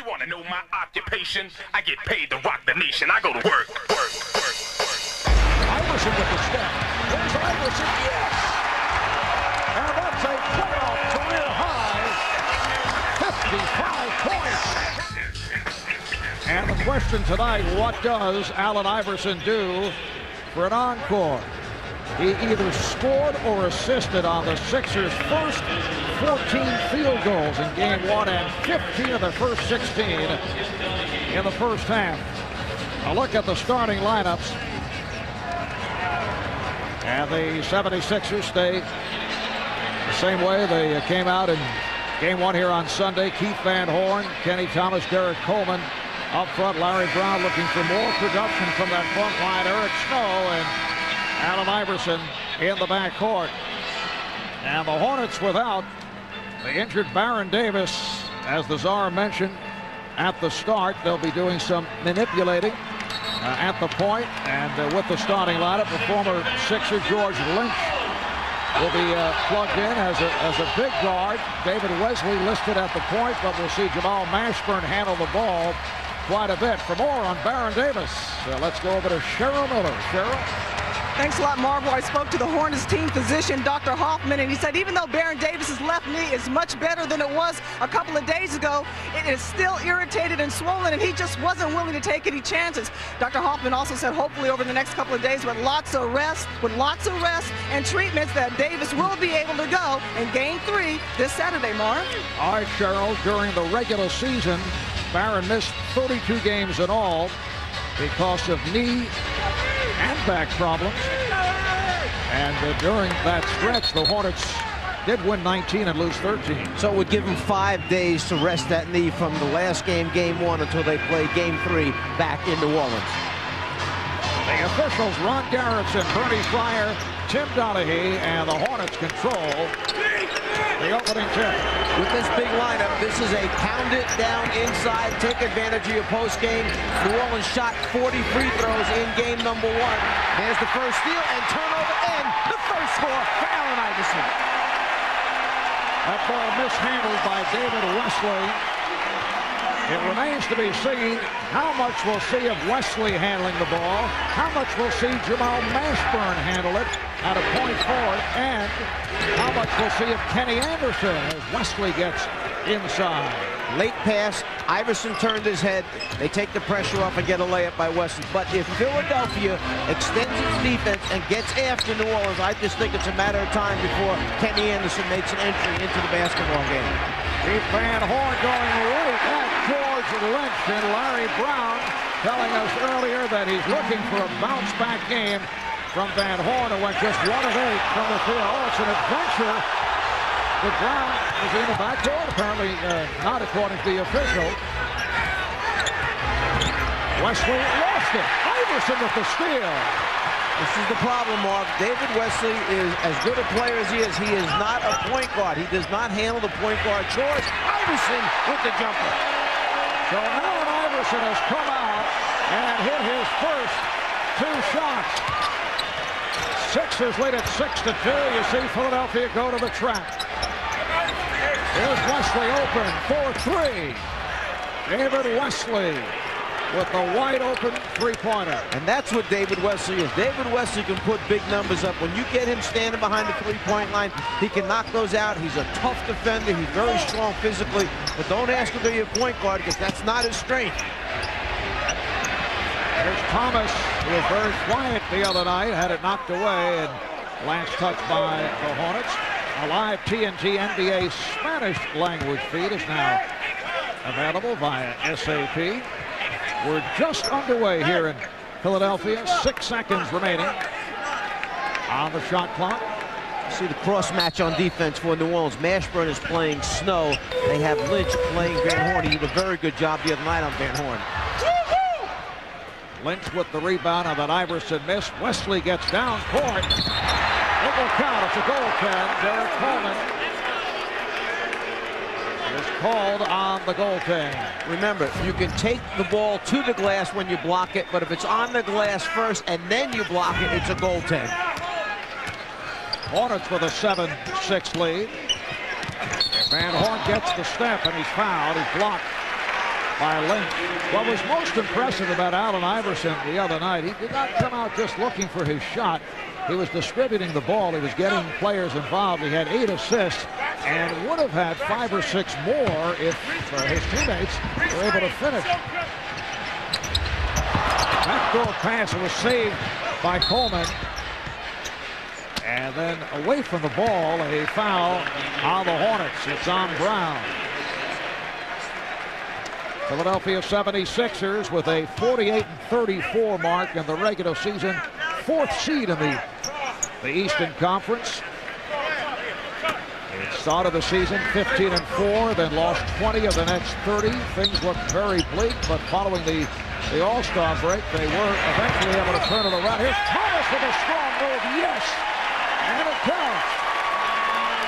You want to know my occupation? I get paid to rock the nation. I go to work. Iverson with the step. There's Iverson, yes! And that's a playoff career high 55 points. And the question tonight, what does Allen Iverson do for an encore? He either scored or assisted on the Sixers' first 14 field goals in Game 1 and 15 of their first 16 in the first half. A look at the starting lineups. And the 76ers stay the same way they came out in Game 1 here on Sunday. Keith Van Horn, Kenny Thomas, Derek Coleman. Up front, Larry Brown looking for more production from that front line. Eric Snow and Allen Iverson in the backcourt. And the Hornets without the injured Baron Davis, as the Czar mentioned at the start. They'll be doing some manipulating at the point, and with the starting lineup, the former Sixer George Lynch will be plugged in as a big guard. David Wesley listed at the point, but we'll see Jamal Mashburn handle the ball quite a bit. For more on Baron Davis, let's go over to Cheryl Miller. Cheryl? Thanks a lot, Marvel. I spoke to the Hornets team physician, Dr. Hoffman, and he said even though Baron Davis's left knee is much better than it was a couple of days ago, it is still irritated and swollen, and he just wasn't willing to take any chances. Dr. Hoffman also said hopefully over the next couple of days with lots of rest and treatments that Davis will be able to go in Game 3 this Saturday, Marv. All right, Cheryl, during the regular season, Baron missed 32 games in all because of knee and back problems. And during that stretch, the Hornets did win 19 and lose 13. So it would give them 5 days to rest that knee from the last game, Game 1, until they play Game 3 back in New Orleans. The officials, Ron Garrettson, Bernie Fryer, Tim Donaghy, and the Hornets control the opening tip. With this big lineup, this is a pound it down inside, take advantage of your post game. New Orleans shot 40 free throws in game number 1. There's the first steal and turnover and the first score for Allen Iverson. That ball mishandled by David Wesley. It remains to be seen how much we'll see of Wesley handling the ball, how much we'll see Jamal Mashburn handle it at a point forward, and how much we'll see of Kenny Anderson as Wesley gets inside. Late pass, Iverson turned his head. They take the pressure off and get a layup by Wesley. But if Philadelphia extends its defense and gets after New Orleans, I just think it's a matter of time before Kenny Anderson makes an entry into the basketball game. Keith Van Horn going right at George Lynch, and Larry Brown telling us earlier that he's looking for a bounce-back game from Van Horn, who went just 1 of 8 from the field. Oh, it's an adventure. But Brown was in the backdoor, apparently not according to the official. Wesley lost it. Iverson with the steal. This is the problem, Mark. David Wesley is as good a player as he is not a point guard. He does not handle the point guard chores. Iverson with the jumper. So Allen Iverson has come out and hit his first 2 shots. Sixers lead at 6-2. You see Philadelphia go to the track. Here's Wesley open for 3. David Wesley with the wide open 3-pointer. And that's what David Wesley is. David Wesley can put big numbers up. When you get him standing behind the 3-point line, he can knock those out. He's a tough defender. He's very strong physically. But don't ask him to be a point guard because that's not his strength. There's Thomas, who was very quiet the other night, had it knocked away, and last touch by the Hornets. A live TNT NBA Spanish language feed is now available via SAP. We're just underway here in Philadelphia. 6 seconds remaining on the shot clock. See the cross match on defense for New Orleans. Mashburn is playing Snow. They have Lynch playing Van Horn. He did a very good job the other night on Van Horn. Lynch with the rebound on that Iverson miss. Wesley gets down court. It will count. It's a goaltend. Derek Coleman is called on the goaltend. Remember, you can take the ball to the glass when you block it, but if it's on the glass first and then you block it, it's a goaltend. Hornets with a 7-6 lead. Van Horn gets the step and he's fouled. He's blocked by Lynch. What was most impressive about Allen Iverson the other night, he did not come out just looking for his shot. He was distributing the ball. He was getting players involved. He had 8 assists and would have had 5 or 6 more if his teammates were able to finish. Backdoor pass was saved by Coleman. And then away from the ball, a foul on the Hornets. It's on Brown. Philadelphia 76ers with a 48-34 mark in the regular season. 4th seed in the Eastern Conference. It started the season 15-4, then lost 20 of the next 30. Things looked very bleak, but following the All-Star break, they were eventually able to turn it around. Here's Thomas with a strong move. Yes! And it counts.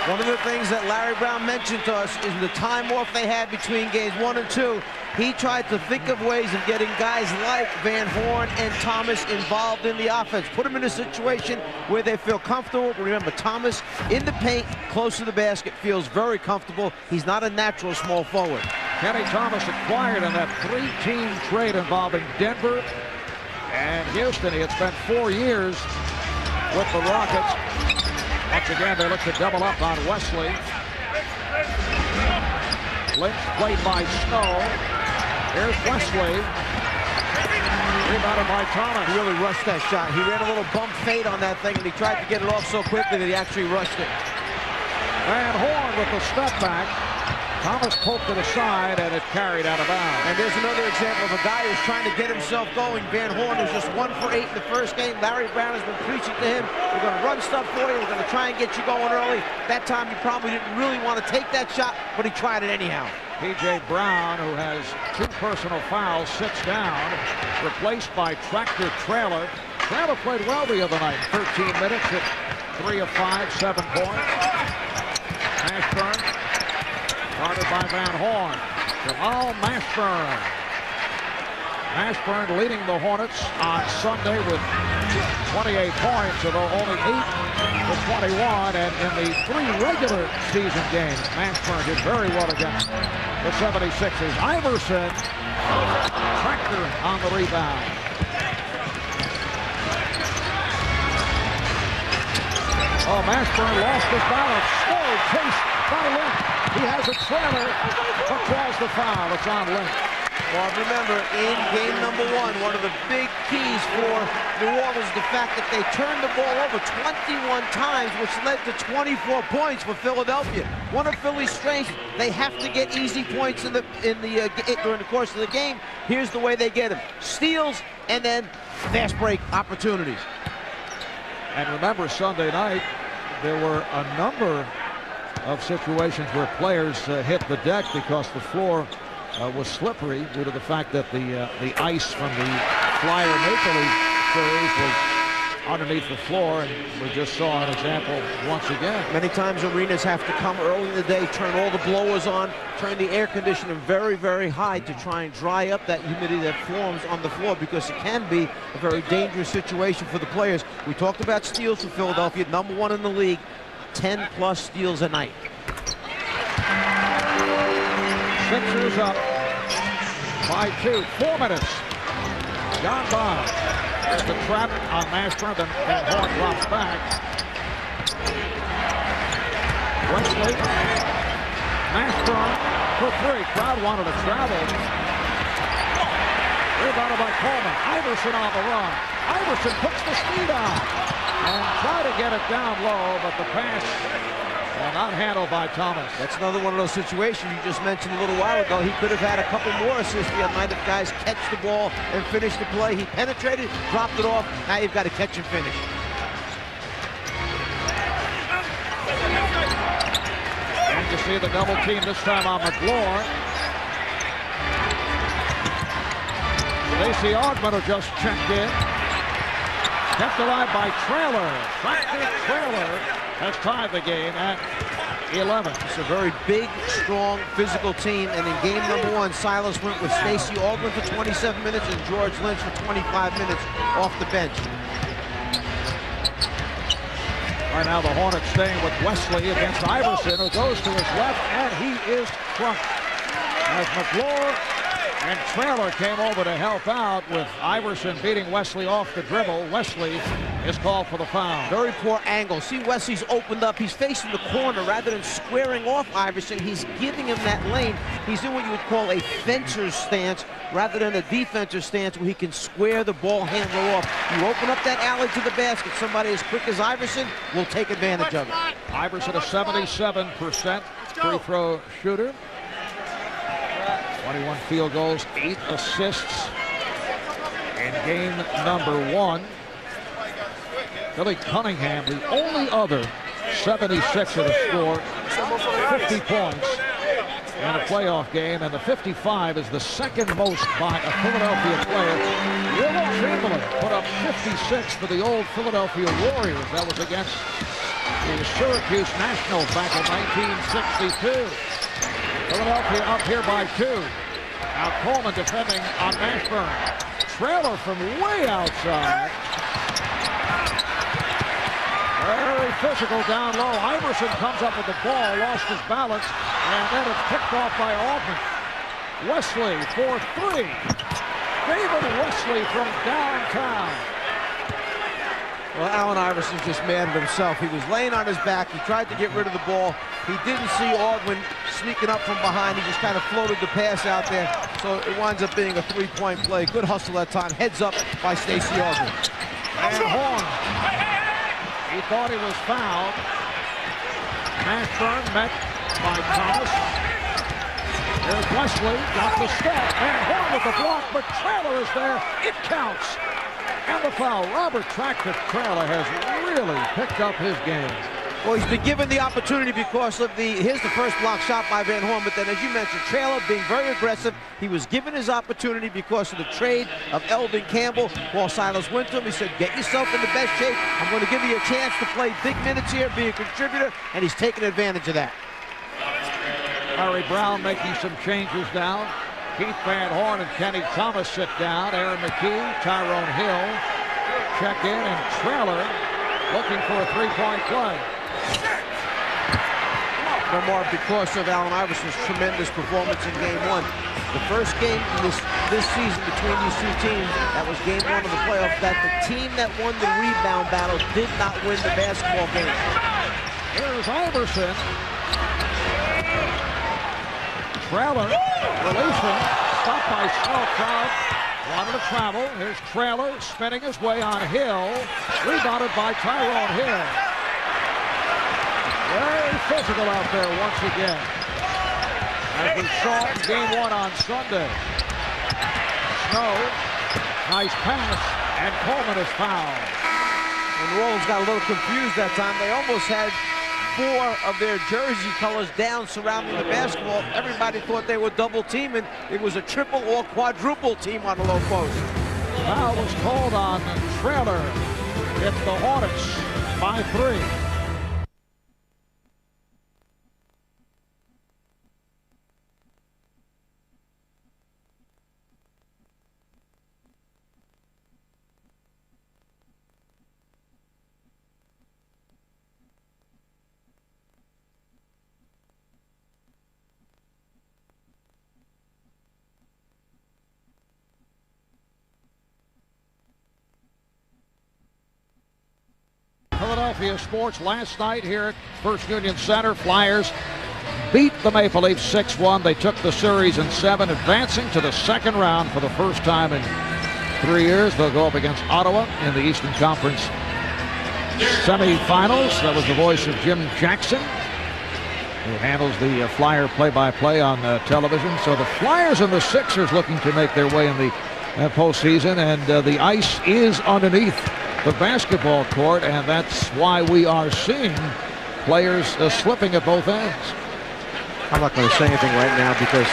One of the things that Larry Brown mentioned to us is the time off they had between games 1 and 2. He tried to think of ways of getting guys like Van Horn and Thomas involved in the offense. Put them in a situation where they feel comfortable. Remember, Thomas in the paint, close to the basket, feels very comfortable. He's not a natural small forward. Kenny Thomas acquired in that 3-team trade involving Denver and Houston. He had spent 4 years with the Rockets. Once again, they look to double up on Wesley. Lynch played by Snow. Here's Wesley. Rebounded by Thomas. He really rushed that shot. He ran a little bump fade on that thing, and he tried to get it off so quickly that he actually rushed it. Van Horn with the step back. Thomas poked it aside, and it carried out of bounds. And there's another example of a guy who's trying to get himself going. Van Horn was just 1 for 8 in the first game. Larry Brown has been preaching to him. We're going to run stuff for you. We're going to try and get you going early. That time he probably didn't really want to take that shot, but he tried it anyhow. P.J. Brown, who has 2 personal fouls, sits down, replaced by Tractor Trailer. Trailer played well the other night. 13 minutes at 3 of 5, 7 points. Mashburn. Guarded by Van Horn. Jamal Mashburn. Mashburn leading the Hornets on Sunday with 28 points, although only 8 to 21. And in the 3 regular season games, Mashburn did very well against the 76ers. Iverson, Tractor on the rebound. Oh, Mashburn lost his balance. Slow chase by Lynch. He has a trailer, but calls the foul. It's on Lynch. Well, remember, in game number 1, one of the big keys for New Orleans is the fact that they turned the ball over 21 times, which led to 24 points for Philadelphia. One of Philly's strengths, they have to get easy points during the course of the game. Here's the way they get them. Steals and then fast break opportunities. And remember, Sunday night, there were a number of situations where players hit the deck because the floor was slippery due to the fact that the ice from the Flyer Maple Leaf series was underneath the floor, and we just saw an example once again. Many times arenas have to come early in the day, turn all the blowers on, turn the air conditioning very, very high to try and dry up that humidity that forms on the floor, because it can be a very dangerous situation for the players. We talked about steals for Philadelphia, number 1 in the league. 10+ steals a night. Sixers up by 2. 4 minutes. John Bond. There's the trap on Mashburn. Then Van Horn drops back. Wesley. Mashburn for 3. Crowd wanted to travel. Rebounded by Coleman. Iverson on the run. Iverson puts the speed on and try to get it down low, but the pass not handled by Thomas. That's another one of those situations you just mentioned a little while ago. He could have had a couple more assists the other night if guys catch the ball and finish the play. He penetrated, dropped it off. Now you've got to catch and finish. And you see the double team this time on McLaurin. Lacey Augment, who just checked in. Kept alive by Trailer. Trailer has tied the game at 11. It's a very big, strong, physical team. And in game number 1, Silas went with Stacey Augment for 27 minutes and George Lynch for 25 minutes off the bench. Right now the Hornets staying with Wesley against Iverson, who goes to his left, and he is crushed. As McLaurin And Traylor came over to help out with Iverson beating Wesley off the dribble. Wesley is called for the foul. Very poor angle. See, Wesley's opened up. He's facing the corner rather than squaring off Iverson. He's giving him that lane. He's in what you would call a fencer's stance rather than a defensive stance where he can square the ball handler off. You open up that alley to the basket. Somebody as quick as Iverson will take advantage of it. Iverson, a 77% free throw shooter. 21 field goals, 8 assists in game number 1. Billy Cunningham, the only other 76er to score 50 points in a playoff game, and the 55 is the second most by a Philadelphia player. Will Chamberlain put up 56 for the old Philadelphia Warriors. That was against the Syracuse Nationals back in 1962. Philadelphia up here by 2. Now Coleman defending on Mashburn. Traylor from way outside. Very physical down low. Iverson comes up with the ball, lost his balance, and then it's picked off by Altman. Wesley for 3. David Wesley from downtown. Well, Allen Iverson's just mad at himself. He was laying on his back. He tried to get rid of the ball. He didn't see Aldwin sneaking up from behind. He just kind of floated the pass out there. So it winds up being a 3-point play. Good hustle that time. Heads up by Stacey Aldwin. And Horn. He thought he was fouled. Mashburn met by Thomas. Here's Wesley. Got the step. And Horn with the block, but Traylor is there. It counts. And the foul. Robert Traylor has really picked up his game. Well, he's been given the opportunity because of here's the first block shot by Van Horn, but then as you mentioned, Traylor being very aggressive. He was given his opportunity because of the trade of Eldon Campbell. Paul Silas went to him. He said, get yourself in the best shape. I'm going to give you a chance to play big minutes here, be a contributor, and he's taking advantage of that. Larry Brown making some changes now. Keith Van Horn and Kenny Thomas sit down. Aaron McKee, Tyrone Hill check in, and Traylor looking for a 3-point play. No more because of Allen Iverson's tremendous performance in game 1. The first game this season between these two teams, that was game 1 of the playoffs, that the team that won the rebound battle did not win the basketball game. Here's Iverson. Traylor releasing, stopped by Snow crowd. Wanted to travel. Here's Traylor spinning his way on Hill. Rebounded by Tyrone Hill. Very physical out there once again, as we saw in game 1 on Sunday. Snow, nice pass, and Coleman is fouled. And New Orleans got a little confused that time. They almost had 4 of their jersey colors down surrounding the basketball. Everybody thought they were double teaming. It was a triple or quadruple team on the low post. Foul was called on Traylor. It's the Hornets by 3. Philadelphia sports last night here at First Union Center. Flyers beat the Maple Leafs 6-1. They took the series in 7, advancing to the second round for the first time in 3 years. They'll go up against Ottawa in the Eastern Conference semifinals. That was the voice of Jim Jackson, who handles the Flyer play-by-play on television. So the Flyers and the Sixers looking to make their way in the postseason, and the ice is underneath the basketball court, and that's why we are seeing players slipping at both ends. I'm not going to say anything right now because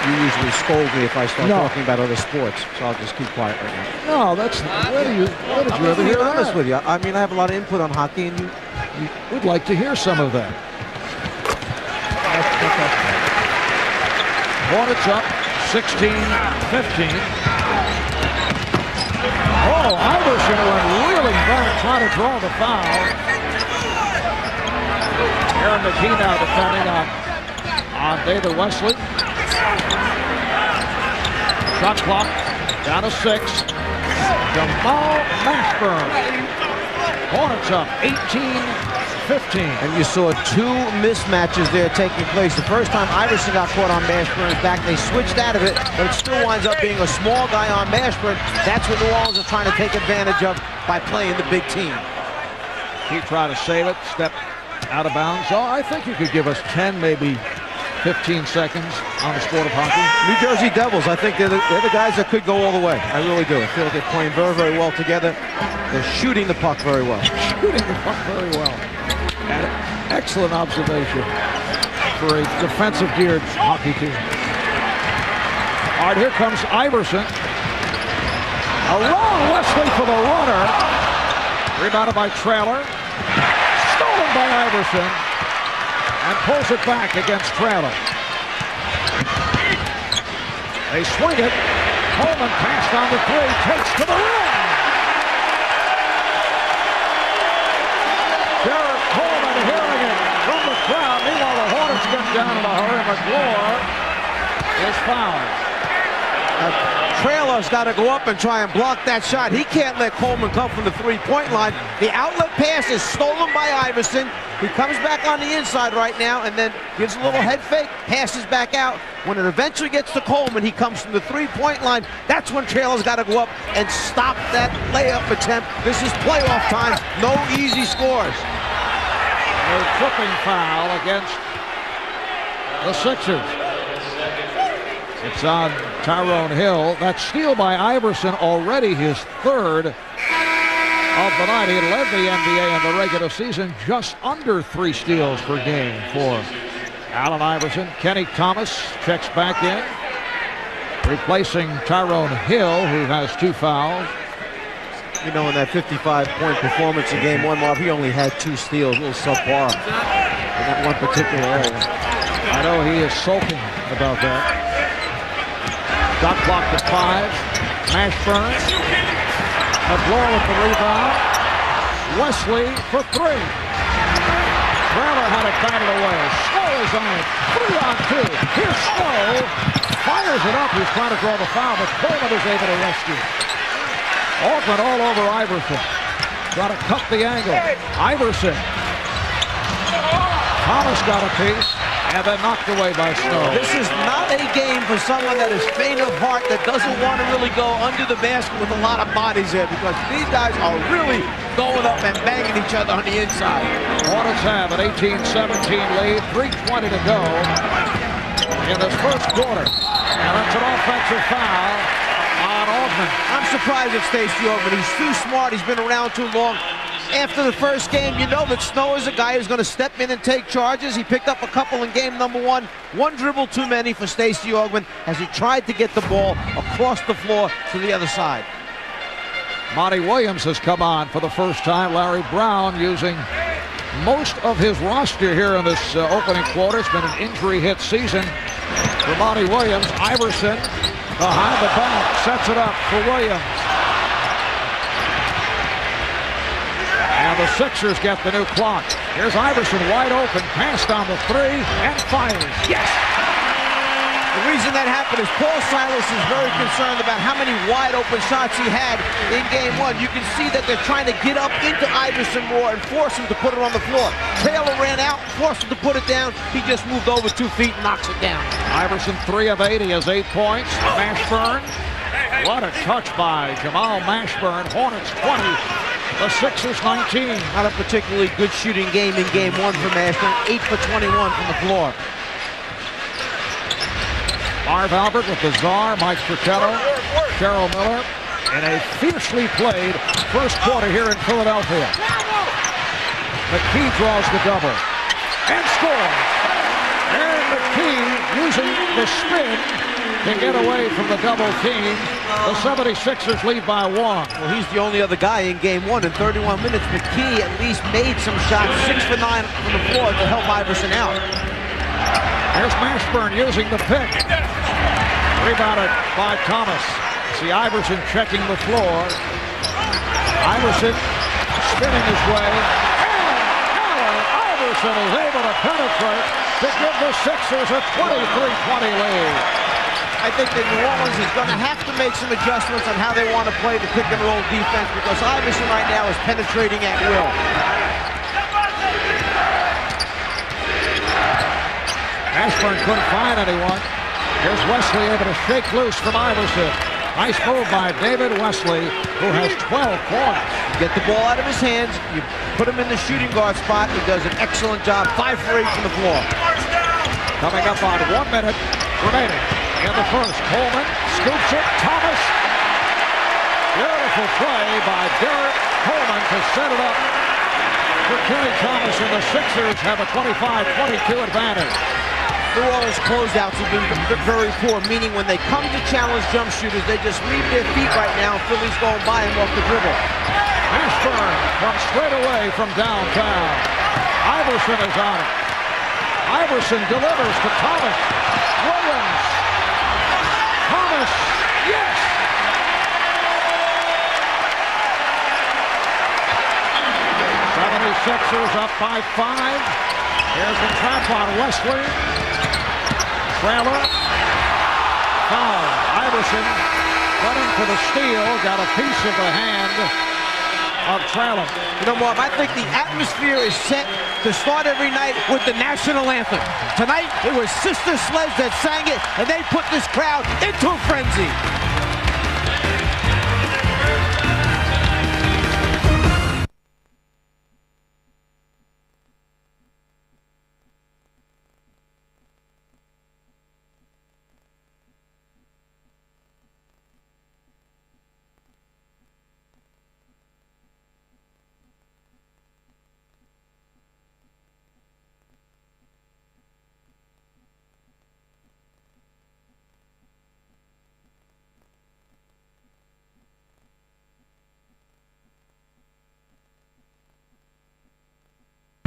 you usually scold me if I start talking about other sports, so I'll just keep quiet right now. No, that's where did you ever hear that? Honest with you. I mean, I have a lot of input on hockey, and you would like to hear some of that. Hornets up 16-15. Oh, Iverson went really back trying to draw the foul. Aaron McKee now defending on David Wesley. Shot clock down to 6. Jamal Mashburn. Hornets up 18-15. And you saw 2 mismatches there taking place. The first time Iverson got caught on Mashburn's back, they switched out of it, but it still winds up being a small guy on Mashburn. That's what New Orleans is trying to take advantage of by playing the big team. He tried to save it, step out of bounds. So I think you could give us 10, maybe 15 seconds on the sport of hockey. New Jersey Devils, I think they're the guys that could go all the way. I really do. I feel like they're playing very, very well together. They're shooting the puck very well. Shooting the puck very well. And excellent observation for a defensive geared hockey team. All right, here comes Iverson. Around Wesley for the runner. Rebounded by Traylor. Stolen by Iverson. And pulls it back against Traylor. They swing it. Coleman passed on the 3. Takes to the rim. Derek Coleman hearing it from the crowd. Meanwhile, the Hornets get down in a hurry. McGlure is fouled. Traylor's got to go up and try and block that shot. He can't let Coleman come from the 3-point line. The outlet pass is stolen by Iverson. He comes back on the inside right now and then gives a little head fake, passes back out. When it eventually gets to Coleman, he comes from the 3-point line. That's when Traylor's got to go up and stop that layup attempt. This is playoff time. No easy scores. A tripping foul against the Sixers. It's on Tyrone Hill. That steal by Iverson, already his 3rd of the night. He led the NBA in the regular season, just under 3 steals per game for Allen Iverson. Kenny Thomas checks back in, replacing Tyrone Hill, who has 2 fouls. You know, in that 55-point performance in Game 1, Marv, he only had 2 steals, a little subpar in that one particular area. I know he is sulking about that. Shot clock to 5. Mashburn. McGlure with the rebound. Wesley for 3. Traylor had it batted away. Snow is on it. 3 on 2. Here's Snow. Fires it up. He's trying to draw the foul, but Coleman is able to rescue. Altman all over Iverson. Trying to cut the angle. Iverson. Thomas got a piece. And then knocked away by Snow. This is not a game for someone that is faint of heart, that doesn't want to really go under the basket with a lot of bodies there, because these guys are really going up and banging each other on the inside. Hornets have an 18-17 lead, 3:20 to go in this first quarter. And that's an offensive foul on Altman. I'm surprised at Stacey Altman. He's too smart. He's been around too long. After the first game, you know that Snow is a guy who's going to step in and take charges. He picked up a couple in game number 1. 1 dribble too many for Stacey Augmon as he tried to get the ball across the floor to the other side. Monty Williams has come on for the first time. Larry Brown using most of his roster here in this opening quarter. It's been an injury-hit season for Monty Williams. Iverson behind the back sets it up for Williams. And the Sixers get the new clock. Here's Iverson wide open, passed on the 3, and fires. Yes! The reason that happened is Paul Silas is very concerned about how many wide open shots he had in game 1. You can see that they're trying to get up into Iverson more and force him to put it on the floor. Taylor ran out, forced him to put it down. He just moved over 2 feet and knocks it down. Iverson 3 of 8. He has 8 points. Mashburn. What a touch by Jamal Mashburn. Hornets 20. The Sixers 19. Not a particularly good shooting game in game 1 for Mashburn. 8 for 21 from the floor. Marv Albert with the czar, Mike Fratello, Cheryl Miller, in a fiercely played first quarter here in Philadelphia. McKee draws the double and scores. And McKee using the spin to get away from the double team. The 76ers lead by 1. Well, he's the only other guy in game 1 in 31 minutes. McKee at least made some shots, 6 for 9 from the floor to help Iverson out. There's Mashburn using the pick. Rebounded by Thomas. See Iverson checking the floor. Iverson spinning his way. And Allen Iverson is able to penetrate to give the Sixers a 23-20 lead. I think that New Orleans is going to have to make some adjustments on how they want to play the pick and roll defense because Iverson right now is penetrating at will. Ashburn couldn't find anyone. Here's Wesley able to shake loose from Iverson. Nice move by David Wesley, who has 12 points. You get the ball out of his hands, you put him in the shooting guard spot. He does an excellent job. 5 for 8 from the floor. Coming up on 1 minute remaining in the first. Coleman scoops it. Thomas. Beautiful play by Derek Coleman to set it up for Kenny Thomas, and the Sixers have a 25-22 advantage. New Orleans closeouts have been very poor, meaning when they come to challenge jump shooters, they just leave their feet right now. Philly's going by him off the dribble. Ashburn from straight away from downtown. Iverson is on it. Iverson delivers to Thomas. Williams. Thomas. Yes! Sixers up by 5. Here's the trap on Wesley. Trailer. Foul. Iverson running for the steal. Got a piece of the hand of Trailer. You know, Marv, I think the atmosphere is set to start every night with the national anthem. Tonight, it was Sister Sledge that sang it, and they put this crowd into a frenzy.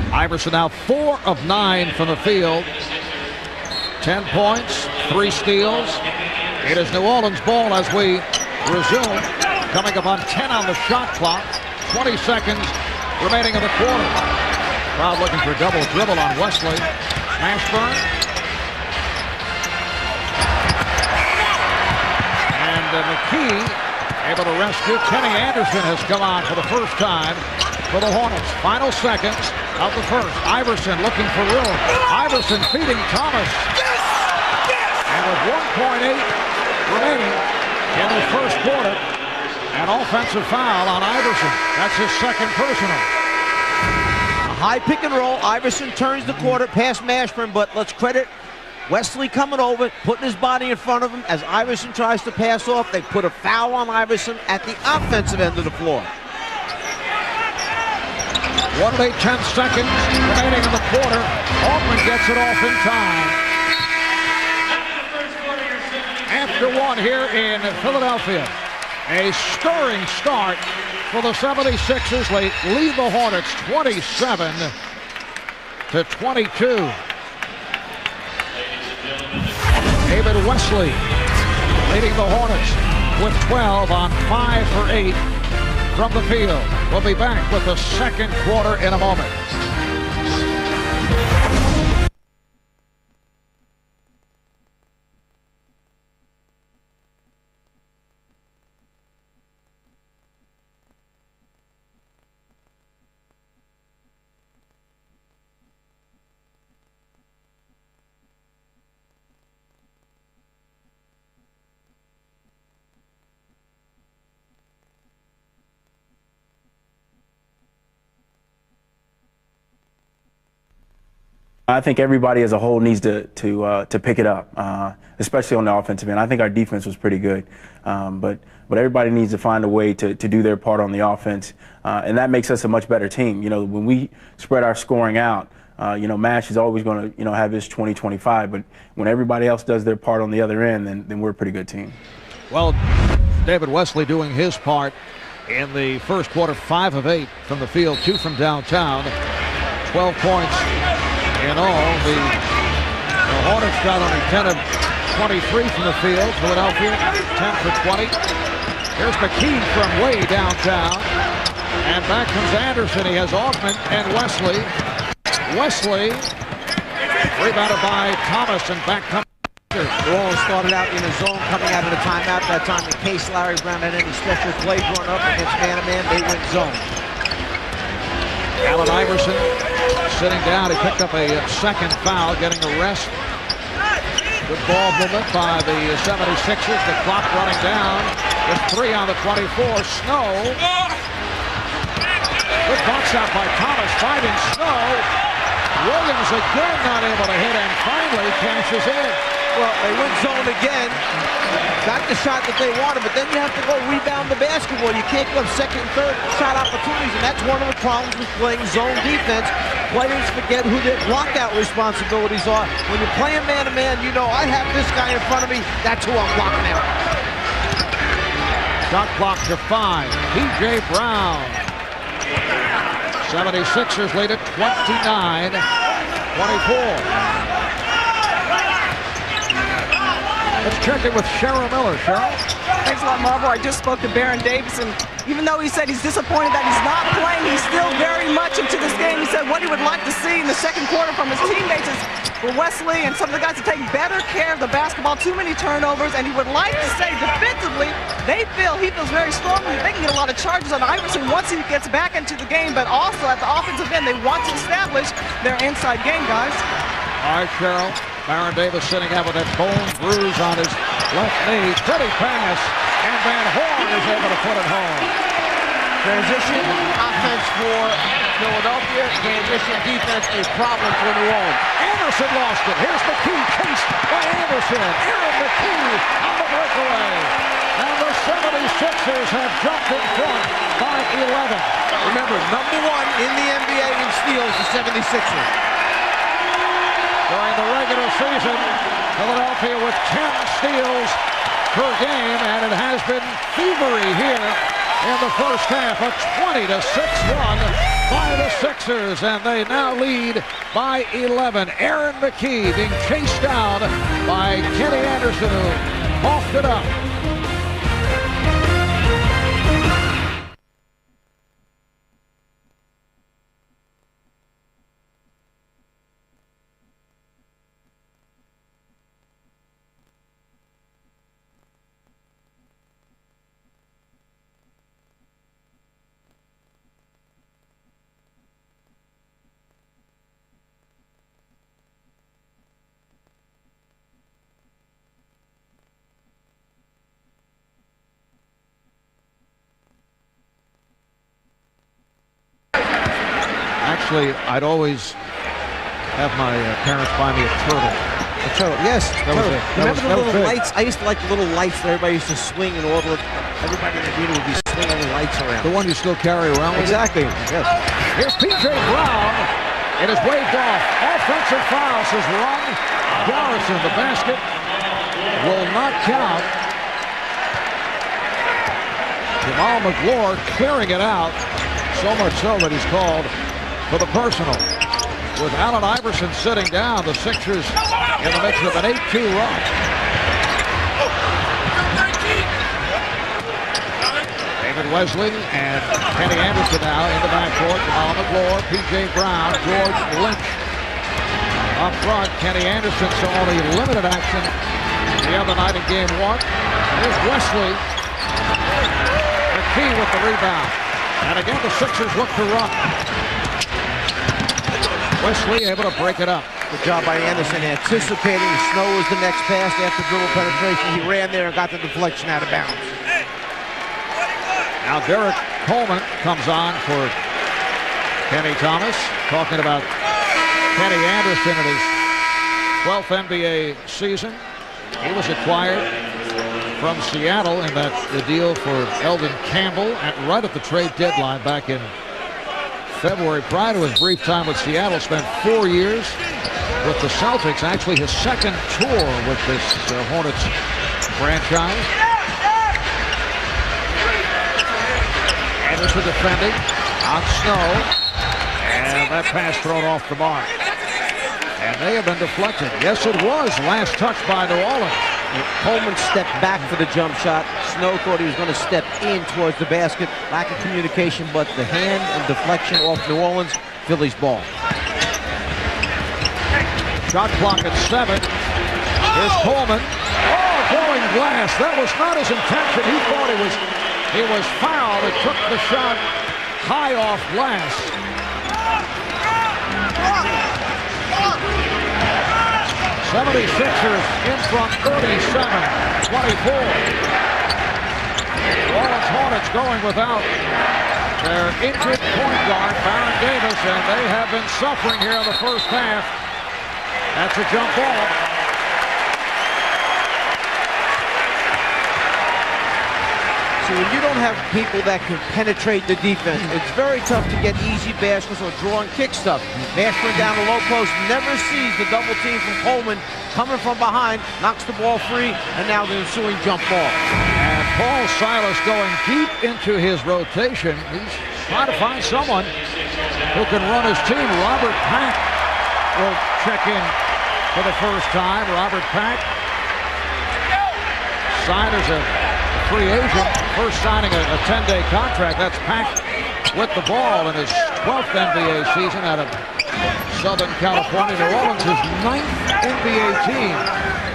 Iverson now 4 of 9 from the field. 10 points, 3 steals. It is New Orleans ball as we resume. Coming up on 10 on the shot clock. 20 seconds remaining in the quarter. Crowd looking for a double dribble on Wesley. Ashburn. And McKee able to rescue. Kenny Anderson has come on for the first time for the Hornets. Final seconds of the first. Iverson looking for room. Iverson feeding Thomas. And with 1.8 remaining in the first quarter, an offensive foul on Iverson. That's his second personal. A high pick and roll. Iverson turns the quarter past Mashburn, but let's credit Wesley coming over, putting his body in front of him. As Iverson tries to pass off, they put a foul on Iverson at the offensive end of the floor. 1 minute, 10 seconds remaining in the quarter. Altman gets it off in time. After 1 here in Philadelphia. A stirring start for the 76ers. They lead the Hornets 27-22. David Wesley leading the Hornets with 12 on 5 for 8 from the field. We'll be back with the second quarter in a moment. I think everybody as a whole needs to pick it up, especially on the offensive end. I think our defense was pretty good, but everybody needs to find a way to do their part on the offense, and that makes us a much better team. You know, when we spread our scoring out, you know, Mash is always going to, you know, have his 20-25, but when everybody else does their part on the other end, then we're a pretty good team. Well, David Wesley doing his part in the first quarter, 5 of 8 from the field, 2 from downtown, 12 points. In all, the Hornets got only 10 of 23 from the field. Philadelphia, 10 for 20. Here's McKee from way downtown. And back comes Anderson. He has Altman and Wesley. Wesley, rebounded by Thomas, and back comes Sixers. New Orleans started out in a zone coming out of the timeout. That time in case Larry Brown had any special plays run up against man-to-man, they went zone. Allen Iverson sitting down. He picked up a second foul, getting a rest. Good ball movement by the 76ers. The clock running down. With 3 on the 24. Snow. Good box out by Thomas, finding Snow. Williams again not able to hit, and finally cashes in. Well, they went zone again. Got the shot that they wanted, but then you have to go rebound the basketball. You can't give up second and third shot opportunities, and that's one of the problems with playing zone defense. Players forget who their blockout responsibilities are. When you're playing man-to-man, you know, I have this guy in front of me. That's who I'm blocking out. Shot clock to 5. P.J. Brown. 76ers lead it 29-24. Let's check in with Cheryl Miller. Cheryl? Thanks a lot, Marvel. I just spoke to Baron Davis, and even though he said he's disappointed that he's not playing, he's still very much into this game. He said what he would like to see in the second quarter from his teammates is for Wesley and some of the guys to take better care of the basketball, too many turnovers, and he would like to say defensively, he feels very strongly they can get a lot of charges on Iverson once he gets back into the game, but also at the offensive end, they want to establish their inside game, guys. All right, Cheryl. Baron Davis sitting out with that bone bruise on his left knee. Pretty pass, and Van Horn is able to put it home. Transition offense for Philadelphia. Transition defense a problem for New Orleans. Anderson lost it. Here's McKee, chased by Anderson. Aaron McKee on the breakaway. And the 76ers have jumped in front by 11. Remember, #1 in the NBA in steals, the 76ers. During the regular season, Philadelphia with 10 steals per game, and it has been thievery here in the first half. A 20-6 run by the Sixers, and they now lead by 11. Aaron McKee being chased down by Kenny Anderson, who coughed it up. Actually, I'd always have my parents buy me a turtle. A turtle, yes. Remember the little lights? I used to like the little lights that everybody used to swing in order. Everybody in the theater would be swinging the lights around. The one you still carry around with Exactly. Yes. Here's P.J. Brown. It is waved off. Offensive foul, says Ron Garrison. The basket will not count. Jamal McGlure clearing it out. So much so that he's called for the personal. With Allen Iverson sitting down, the Sixers in the midst of an 8-2 run. David Wesley and Kenny Anderson now in the backcourt. Jamal McGlure, P.J. Brown, George Lynch. Up front, Kenny Anderson saw only limited action the other night in game 1. Here's Wesley. McKee with the rebound. And again, the Sixers look to run. Wesley able to break it up. Good job by Anderson anticipating Snow was the next pass after dribble penetration. He ran there and got the deflection out of bounds. Now Derek Coleman comes on for Kenny Thomas, talking about Kenny Anderson in his 12th NBA season. He was acquired from Seattle in the deal for Eldon Campbell right at the trade deadline back in February. Prior to his brief time with Seattle, spent 4 years with the Celtics. Actually, his second tour with this Hornets franchise. Anderson defending on Snow, and that pass thrown off the mark. And they have been deflected. Yes, it was. Last touch by New Orleans. Coleman stepped back for the jump shot. Snow thought he was going to step in towards the basket. Lack of communication, but the hand and deflection off New Orleans. Philly's ball. Shot clock at 7. Here's Coleman. Oh, blowing glass. That was not his intention. He thought he was fouled. It took the shot high off glass. 76ers in front 37-24. New Orleans Hornets going without their injured point guard, Baron Davis, and they have been suffering here in the first half. That's a jump ball. So when you don't have people that can penetrate the defense, it's very tough to get easy baskets or draw and kick stuff. Mashburn down the low post, never sees the double team from Coleman coming from behind, knocks the ball free, and now the ensuing jump ball. And Paul Silas going deep into his rotation. He's trying to find someone who can run his team. Robert Pack will check in for the first time. Robert Pack signed as a free agent, first signing a 10-day contract. That's Pack with the ball in his 12th NBA season out of Southern California. New Orleans, his 9th NBA team.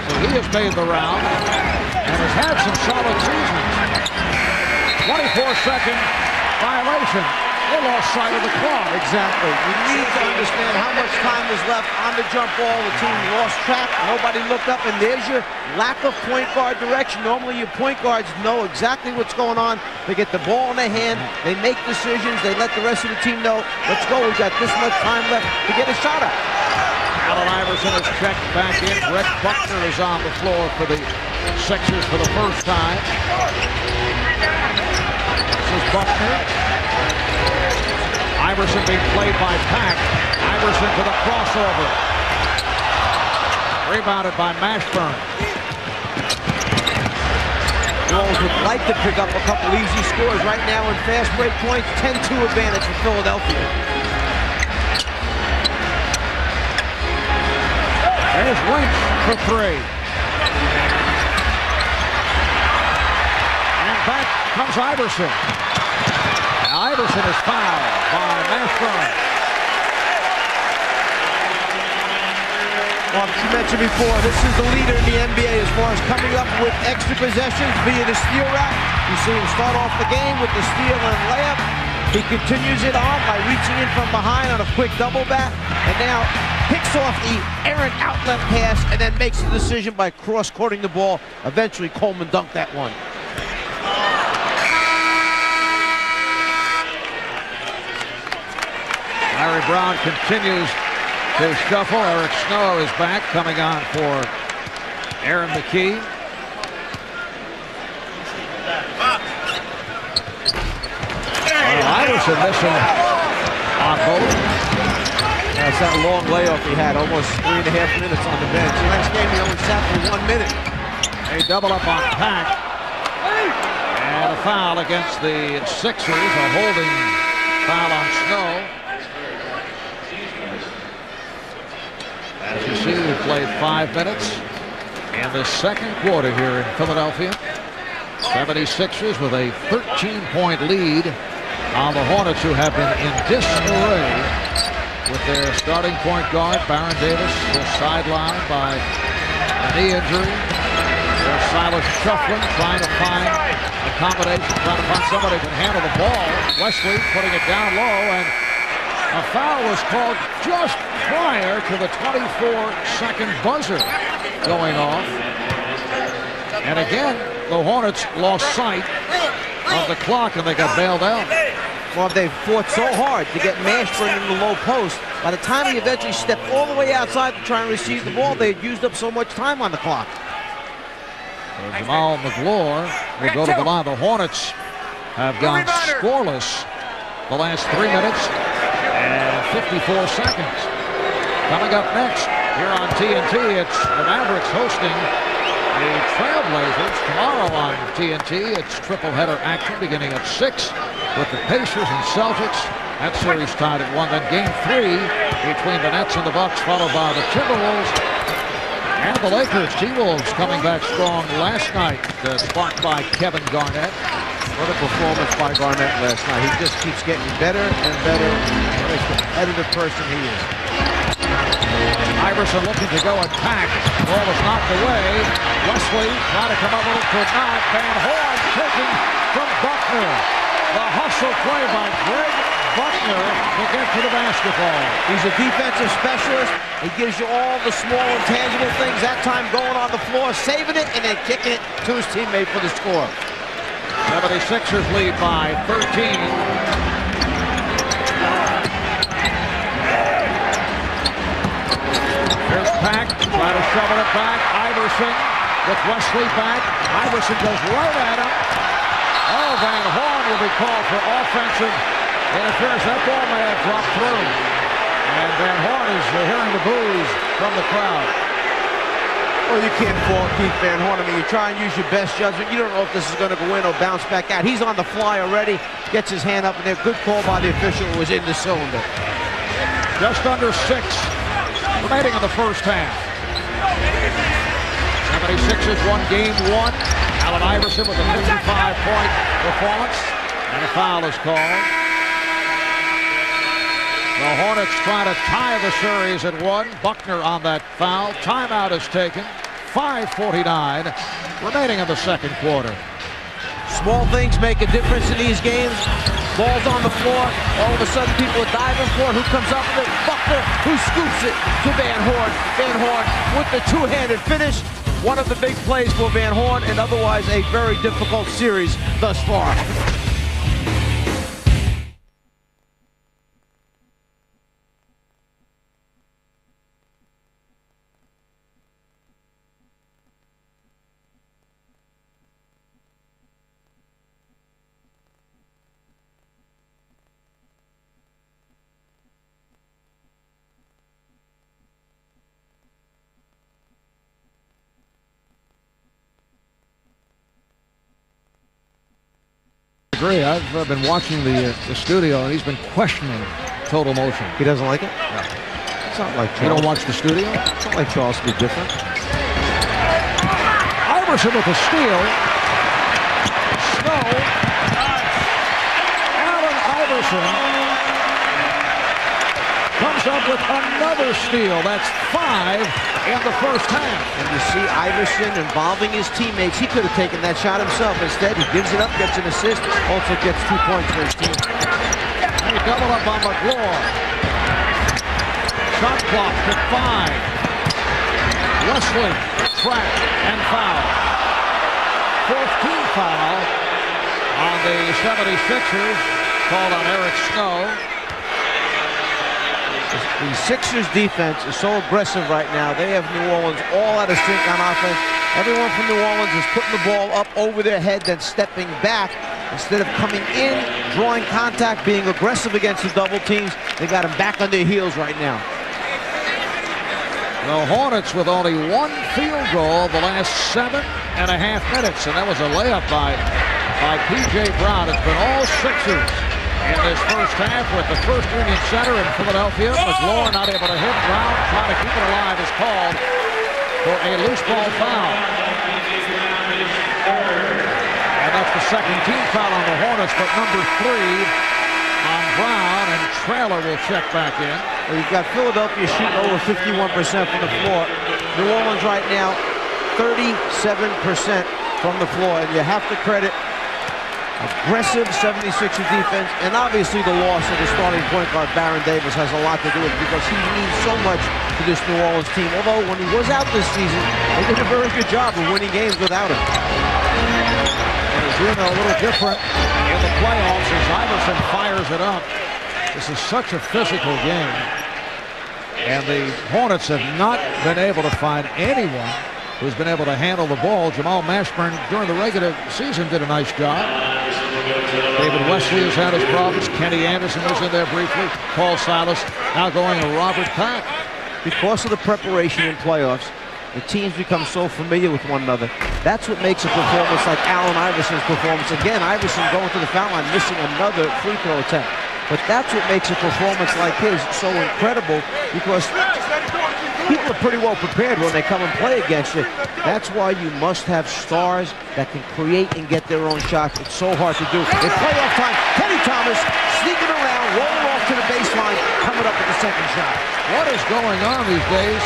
So he has made the round and has had some solid seasons. 24-second violation. They lost sight of the clock. Exactly. You need to understand how much time was left on the jump ball. The team lost track. Nobody looked up, and there's your lack of point guard direction. Normally your point guards know exactly what's going on. They get the ball in their hand. They make decisions. They let the rest of the team know, let's go. We've got this much time left to get a shot up. Allen Iverson is checked back in. Brett Buckner is on the floor for the Sixers for the first time. This is Buckner. Iverson being played by Pack. Iverson to the crossover. Rebounded by Mashburn. New Orleans would like to pick up a couple easy scores right now in fast break points. 10-2 advantage for Philadelphia. There's Lynch for three. And back comes Iverson. Iverson is fouled by Mashburn. Well, as you mentioned before, this is the leader in the NBA as far as coming up with extra possessions via the steal route. You see him start off the game with the steal and layup. He continues it on by reaching in from behind on a quick double back, and now picks off the errant outlet pass and then makes the decision by cross-courting the ball. Eventually, Coleman dunked that one. Larry Brown continues to shuffle. Eric Snow is back, coming on for Aaron McKee. Iverson missing on both. That's that long layoff he had, almost 3.5 minutes on the bench. The next game he only sat for 1 minute. They double up on Pack. And a foul against the Sixers, a holding foul on Snow. As you see, we played 5 minutes in the second quarter here in Philadelphia. 76ers with a 13-point lead on the Hornets, who have been in disarray with their starting point guard, Baron Davis, sidelined by a knee injury. There's Silas shuffling, trying to find a combination, trying to find somebody who can handle the ball. Wesley putting it down low, and a foul was called just prior to the 24-second buzzer going off. And again, the Hornets lost sight of the clock, and they got bailed out. Well, they fought so hard to get Mashburn in the low post. By the time he eventually stepped all the way outside to try and receive the ball, they had used up so much time on the clock. Jamal McGlure will go to the line. The Hornets have gone scoreless the last 3 minutes and 54 seconds. Coming up next here on TNT, it's the Mavericks hosting the Trailblazers tomorrow on TNT. It's triple-header action beginning at 6 with the Pacers and Celtics. That series tied at 1. Then Game 3 between the Nets and the Bucks, followed by the Timberwolves and the Lakers. T-Wolves coming back strong last night, sparked by Kevin Garnett. What a performance by Garnett last night. He just keeps getting better and better. What a competitive person he is. Iverson looking to go attack. Ball was knocked away. Wesley trying to come up with it, could not. Van Horn taking from Buckner. The hustle play by Greg Buckner to get to the basketball. He's a defensive specialist. He gives you all the small intangible things. That time going on the floor, saving it, and then kicking it to his teammate for the score. 76ers lead by 13. Here's Pack, trying to shovel it back. Iverson with Wesley back. Iverson goes right at him. Oh, Van Horn will be called for offensive interference. That ball may have dropped through. And Van Horn is hearing the boos from the crowd. Well, you can't fault Keith Van Horn. I mean, you try and use your best judgment. You don't know if this is going to go in or bounce back out. He's on the fly already. Gets his hand up in there. Good call by the official who was in the cylinder. Just under 6 remaining in the first half. 76ers won game 1. Allen Iverson with a 55-point performance. And a foul is called. The Hornets try to tie the series at 1. Buckner on that foul. Timeout is taken. 5:49 remaining in the second quarter. Small things make a difference in these games. Ball's on the floor. All of a sudden, people are diving for it. Who comes up with it? Buckner, who scoops it to Van Horn. Van Horn with the two-handed finish. One of the big plays for Van Horn, and otherwise a very difficult series thus far. I've been watching the studio, and he's been questioning total motion. He doesn't like it? No. It's not like Charles. You don't watch the studio? It's not like Charles to be different. Iverson with a steal. Snow. Allen Iverson comes up with another steal. That's 5 in the first half. And you see Iverson involving his teammates. He could have taken that shot himself. Instead, he gives it up, gets an assist, also gets 2 points for his team. They double up on McLaur. Shot clock to 5. Wesley, track, and foul. 4th team foul on the 76ers. Called on Eric Snow. The Sixers defense is so aggressive right now. They have New Orleans all out of sync on offense. Everyone from New Orleans is putting the ball up over their head, then stepping back. Instead of coming in, drawing contact, being aggressive against the double teams, they got them back on their heels right now. The Hornets with only 1 field goal the last 7.5 minutes, and that was a layup by P.J. Brown. It's been all Sixers in this first half with the first Union Center in Philadelphia. McLaur not able to hit. Brown trying to keep it alive is called for a loose ball foul. And that's the second team foul on the Hornets, but number 3 on Brown, and Traylor will check back in. Well, you've got Philadelphia shooting over 51% from the floor. New Orleans right now, 37% from the floor, and you have to credit aggressive 76er defense, and obviously the loss of the starting point guard, Baron Davis, has a lot to do with it because he means so much to this New Orleans team. Although when he was out this season, they did a very good job of winning games without him. And as you know, a little different in the playoffs as Iverson fires it up. This is such a physical game, and the Hornets have not been able to find anyone who's been able to handle the ball. Jamal Mashburn during the regular season did a nice job. David Wesley has had his problems. Kenny Anderson was in there briefly. Paul Silas now going to Robert Pack. Because of the preparation in playoffs, the teams become so familiar with one another. That's what makes a performance like Allen Iverson's performance. Again, Iverson going to the foul line, missing another free throw attempt. But that's what makes a performance like his so incredible, because people are pretty well prepared when they come and play against you. That's why you must have stars that can create and get their own shots. It's so hard to do. In playoff time, Kenny Thomas sneaking around, rolling off to the baseline, coming up with the second shot. What is going on these days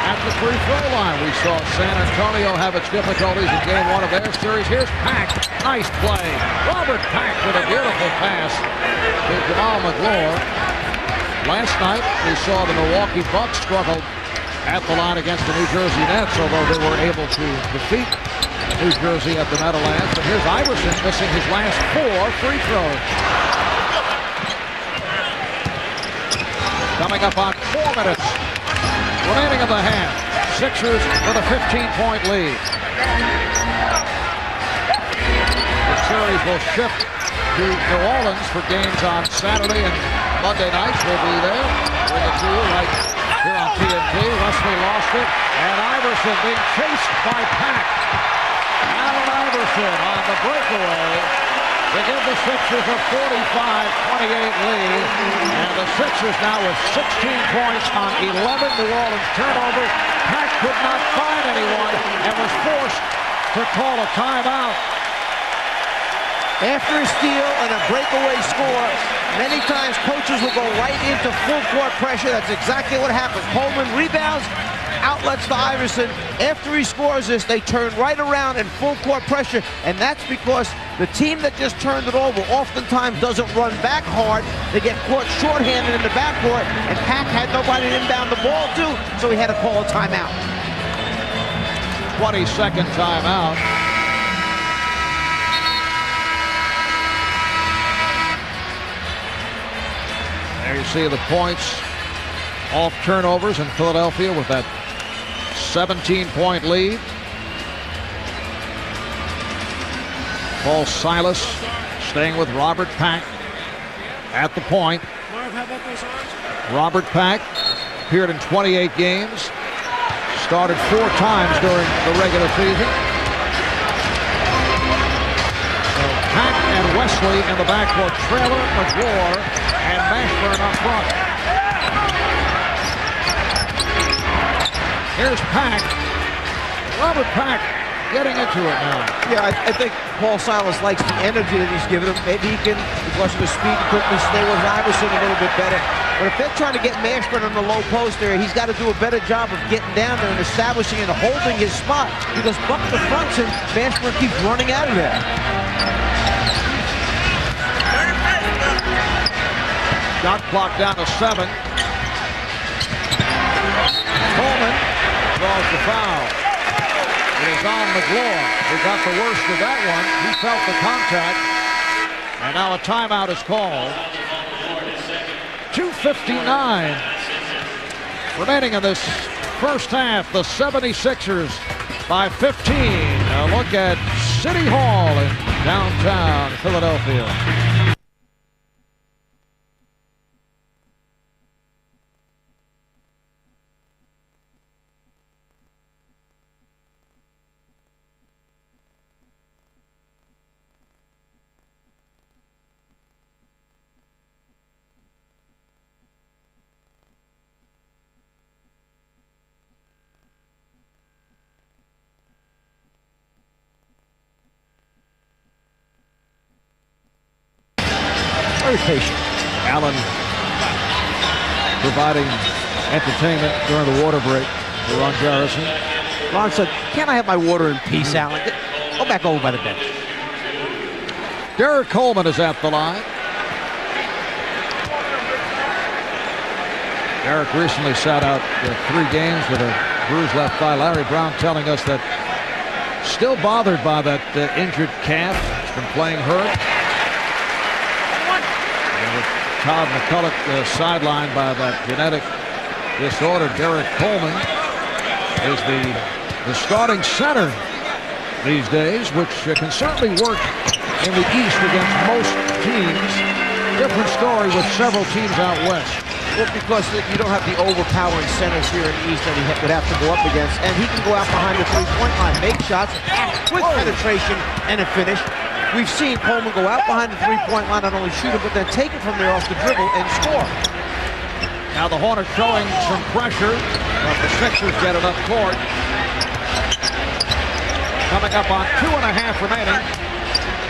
at the free throw line? We saw San Antonio have its difficulties in game 1 of their series. Here's Pack. Nice play. Robert Pack with a beautiful pass to Jamal McGlure. Last night, we saw the Milwaukee Bucks struggle at the line against the New Jersey Nets, although they were able to defeat New Jersey at the Meadowlands. But here's Iverson missing his last 4 free throws. Coming up on 4 minutes remaining of the half. Sixers with a 15-point lead. The series will shift to New Orleans for games on Saturday and Monday nights. We'll be there. Bring it to you right here on TNT. Wesley lost it, and Iverson being chased by Pack. Allen Iverson on the breakaway to give the Sixers a 45-28 lead. And the Sixers now with 16 points on 11 New Orleans turnovers. Pack could not find anyone and was forced to call a timeout. After a steal and a breakaway score, many times coaches will go right into full court pressure. That's exactly what happens. Coleman rebounds, outlets to Iverson. After he scores this, they turn right around in full court pressure, and that's because the team that just turned it over oftentimes doesn't run back hard. They get caught shorthanded in the backcourt, and Pack had nobody to inbound the ball to, so he had to call a timeout. 20-second timeout. There you see the points off turnovers in Philadelphia with that 17-point lead. Paul Silas staying with Robert Pack at the point. Robert Pack appeared in 28 games, started 4 times during the regular season. So Pack and Wesley in the backcourt, Traylor, McGlure, and Mashburn up front. Here's Pack. Robert Pack getting into it now. Yeah, I think Paul Silas likes the energy that he's given him. Maybe he can, because of his speed, quickly stay with Iverson a little bit better. But if they're trying to get Mashburn on the low post there, he's got to do a better job of getting down there and establishing and holding his spot, because Buck fronts him, Mashburn keeps running out of there. Shot clock down to 7. Coleman draws the foul. It is on McGlure, who got the worst of that one. He felt the contact. And now a timeout is called. 2:59 remaining in this first half. The 76ers by 15. A look at City Hall in downtown Philadelphia. Very patient. Allen providing entertainment during the water break for Ron Garrison. Ron said, "Can't I have my water in peace, Allen? Go back over by the bench." Derek Coleman is at the line. Derek recently sat out 3 games with a bruised left thigh. Larry Brown telling us that still bothered by that injured calf. He's been playing hurt. Todd McCulloch sidelined by that genetic disorder. Derek Coleman is the starting center these days, which can certainly work in the East against most teams. Different story with several teams out west. Well, because you don't have the overpowering centers here in the East that he would have to go up against, and he can go out behind the three-point line, make shots with penetration and a finish. We've seen Coleman go out behind the three-point line, not only shoot it, but then take it from there off the dribble and score. Now the Hornets showing some pressure, but the Sixers get it up court. Coming up on 2.5 remaining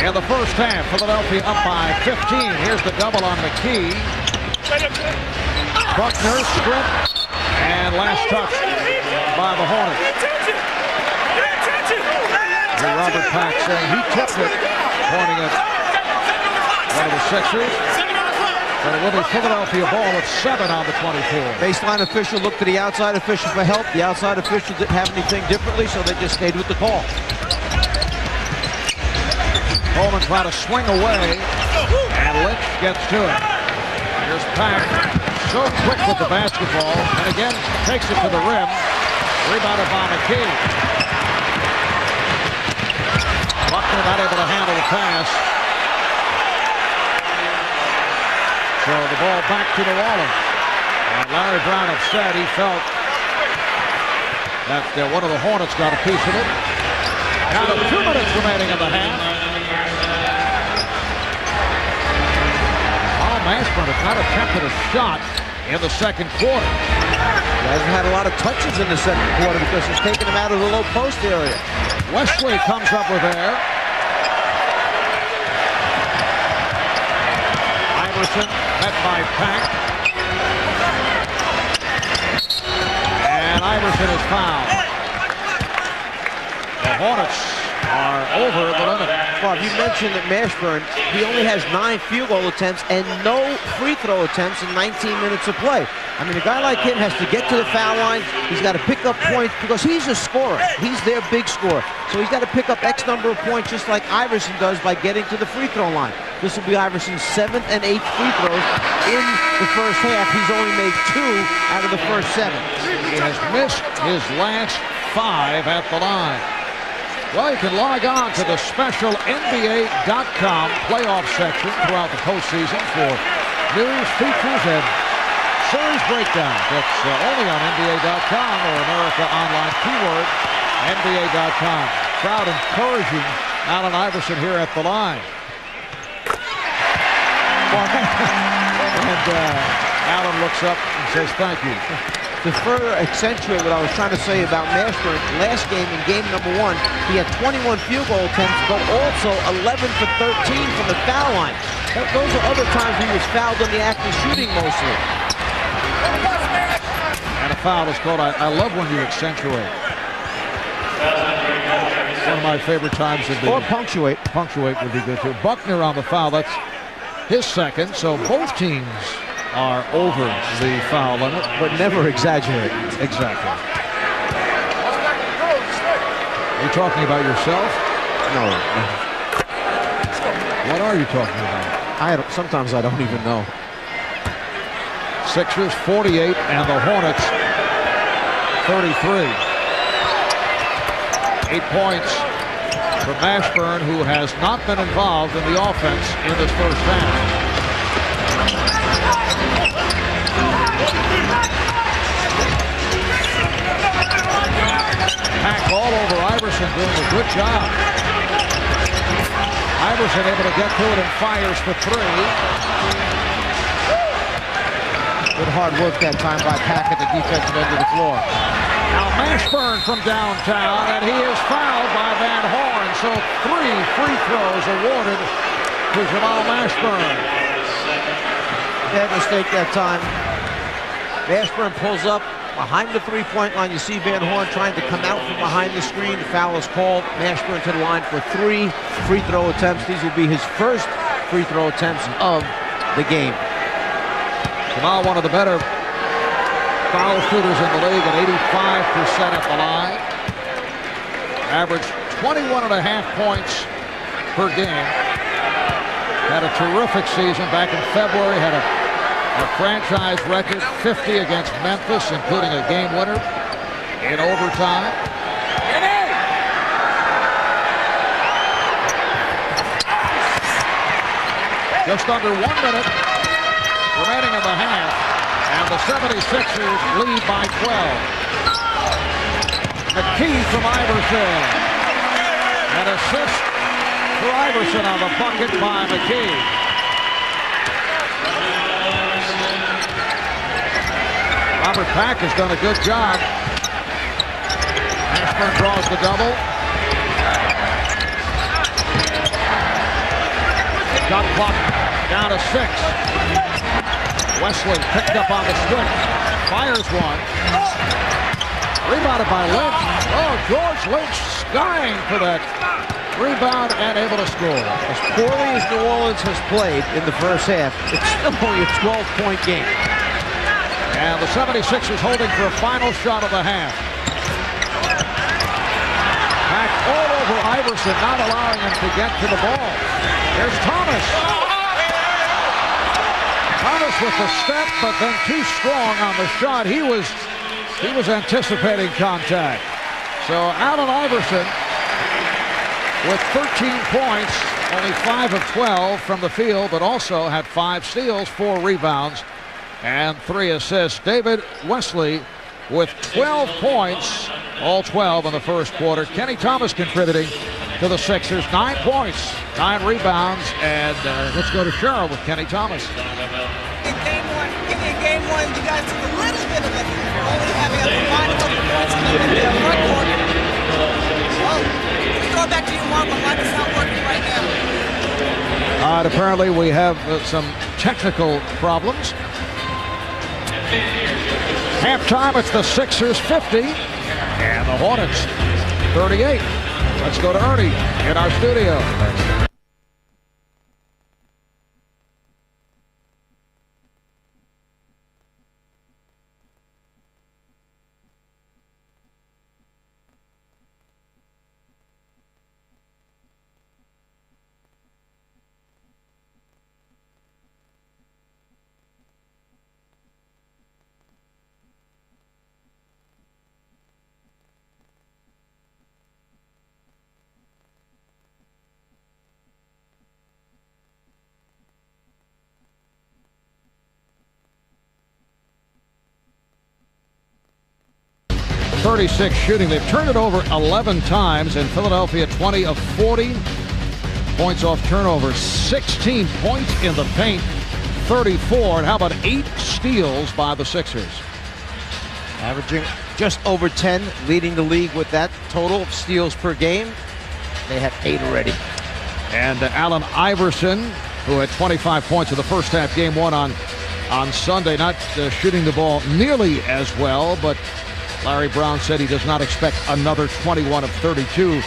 in the first half. Philadelphia up by 15. Here's the double on McKee. Buckner, strip, and last touch by the Hornets. And Robert Pack saying he tipped it, pointing at one of the Sixers. But it will be Philadelphia ball at 7 on the 24. Baseline official looked to the outside official for help. The outside official didn't have anything differently, so they just stayed with the call. Coleman trying to swing away, and Lynch gets to it. Here's Pack, so quick with the basketball, and again takes it to the rim. Rebounded by McKee. Buckner not able to handle the pass. So the ball back to New Orleans. And Larry Brown upset. He felt that one of the Hornets got a piece of it. Now 2 minutes remaining in the half. Mashburn has not attempted a shot in the second quarter. He hasn't had a lot of touches in the second quarter because he's taken him out of the low post area. Wesley comes up with air. Iverson met by Pack. And Iverson is fouled. The Hornets are over the limit. Bob, you mentioned that Mashburn, he only has 9 field goal attempts and no free throw attempts in 19 minutes of play. I mean, a guy like him has to get to the foul line. He's got to pick up points because he's a scorer. He's their big scorer. So he's got to pick up X number of points just like Iverson does by getting to the free throw line. This will be Iverson's 7th and 8th free throws in the first half. He's only made 2 out of the first 7. He has missed his last 5 at the line. Well, you can log on to the special NBA.com playoff section throughout the postseason for news, features, and series breakdowns. That's only on NBA.com or America Online, keyword NBA.com. Crowd encouraging Allen Iverson here at the line. And Allen looks up and says thank you. To further accentuate what I was trying to say about Mashburn, last game, in game number 1, he had 21 field goal attempts, but also 11 for 13 from the foul line. Those are other times he was fouled on the act of shooting mostly. And a foul is called. I love when you accentuate. One of my favorite times would be. Or punctuate. Punctuate would be good too. Buckner on the foul. That's his second. So both teams are over the foul limit, but never exaggerate. Exactly. Are you talking about yourself? No. What are you talking about? Sometimes I don't even know. Sixers 48 and the Hornets 33. 8 points for Mashburn, who has not been involved in the offense in this first half. Pack all over Iverson, doing a good job. Iverson able to get to it and fires for 3. Good hard work that time by Pack at the defensive end of the floor. Now Mashburn from downtown, and he is fouled by Van Horn. So 3 free throws awarded to Jamal Mashburn. Bad mistake that time. Mashburn pulls up behind the three-point line. You see Van Horn trying to come out from behind the screen. The foul is called. Mashburn to the line for 3 free throw attempts. These will be his first free throw attempts of the game. Jamal, one of the better foul shooters in the league at 85% at the line. Averaged 21.5 points per game. Had a terrific season back in February. Had a franchise record 50 against Memphis, including a game winner in overtime. Just under 1 minute remaining in the half, and the 76ers lead by 12. McKee from Iverson. An assist for Iverson on the bucket by McKee. Robert Pack has done a good job. Mashburn draws the double. Shot clock down to 6. Wesley picked up on the switch. Fires one. Rebounded by Lynch. Oh, George Lynch skying for that rebound and able to score. As poorly as New Orleans has played in the first half, it's still only a 12-point game. And the 76ers holding for a final shot of the half. Back all over Iverson, not allowing him to get to the ball. Here's Thomas. Thomas with the step, but then too strong on the shot. He was anticipating contact. So Allen Iverson with 13 points, only 5 of 12 from the field, but also had 5 steals, 4 rebounds, and 3 assists. David Wesley with 12 points, all 12 in the first quarter. Kenny Thomas contributing to the Sixers, 9 points, 9 rebounds, and let's go to Cheryl with Kenny Thomas. In game one, you guys took a little bit of it. Only having a combined couple points in the front court. Well, throw it back to you, Mark, on why it's not working right now. Apparently we have some technical problems. Halftime, it's the Sixers 50 and the Hornets 38. Let's go to Ernie in our studio. .36 shooting. They've turned it over 11 times, and Philadelphia 20 of 40 points off turnovers, 16 points in the paint, 34, and how about 8 steals by the Sixers? Averaging just over 10, leading the league with that total of steals per game. They have 8 already. And Allen Iverson, who had 25 points in the first half, game one on Sunday, not shooting the ball nearly as well, but Larry Brown said he does not expect another 21 of 32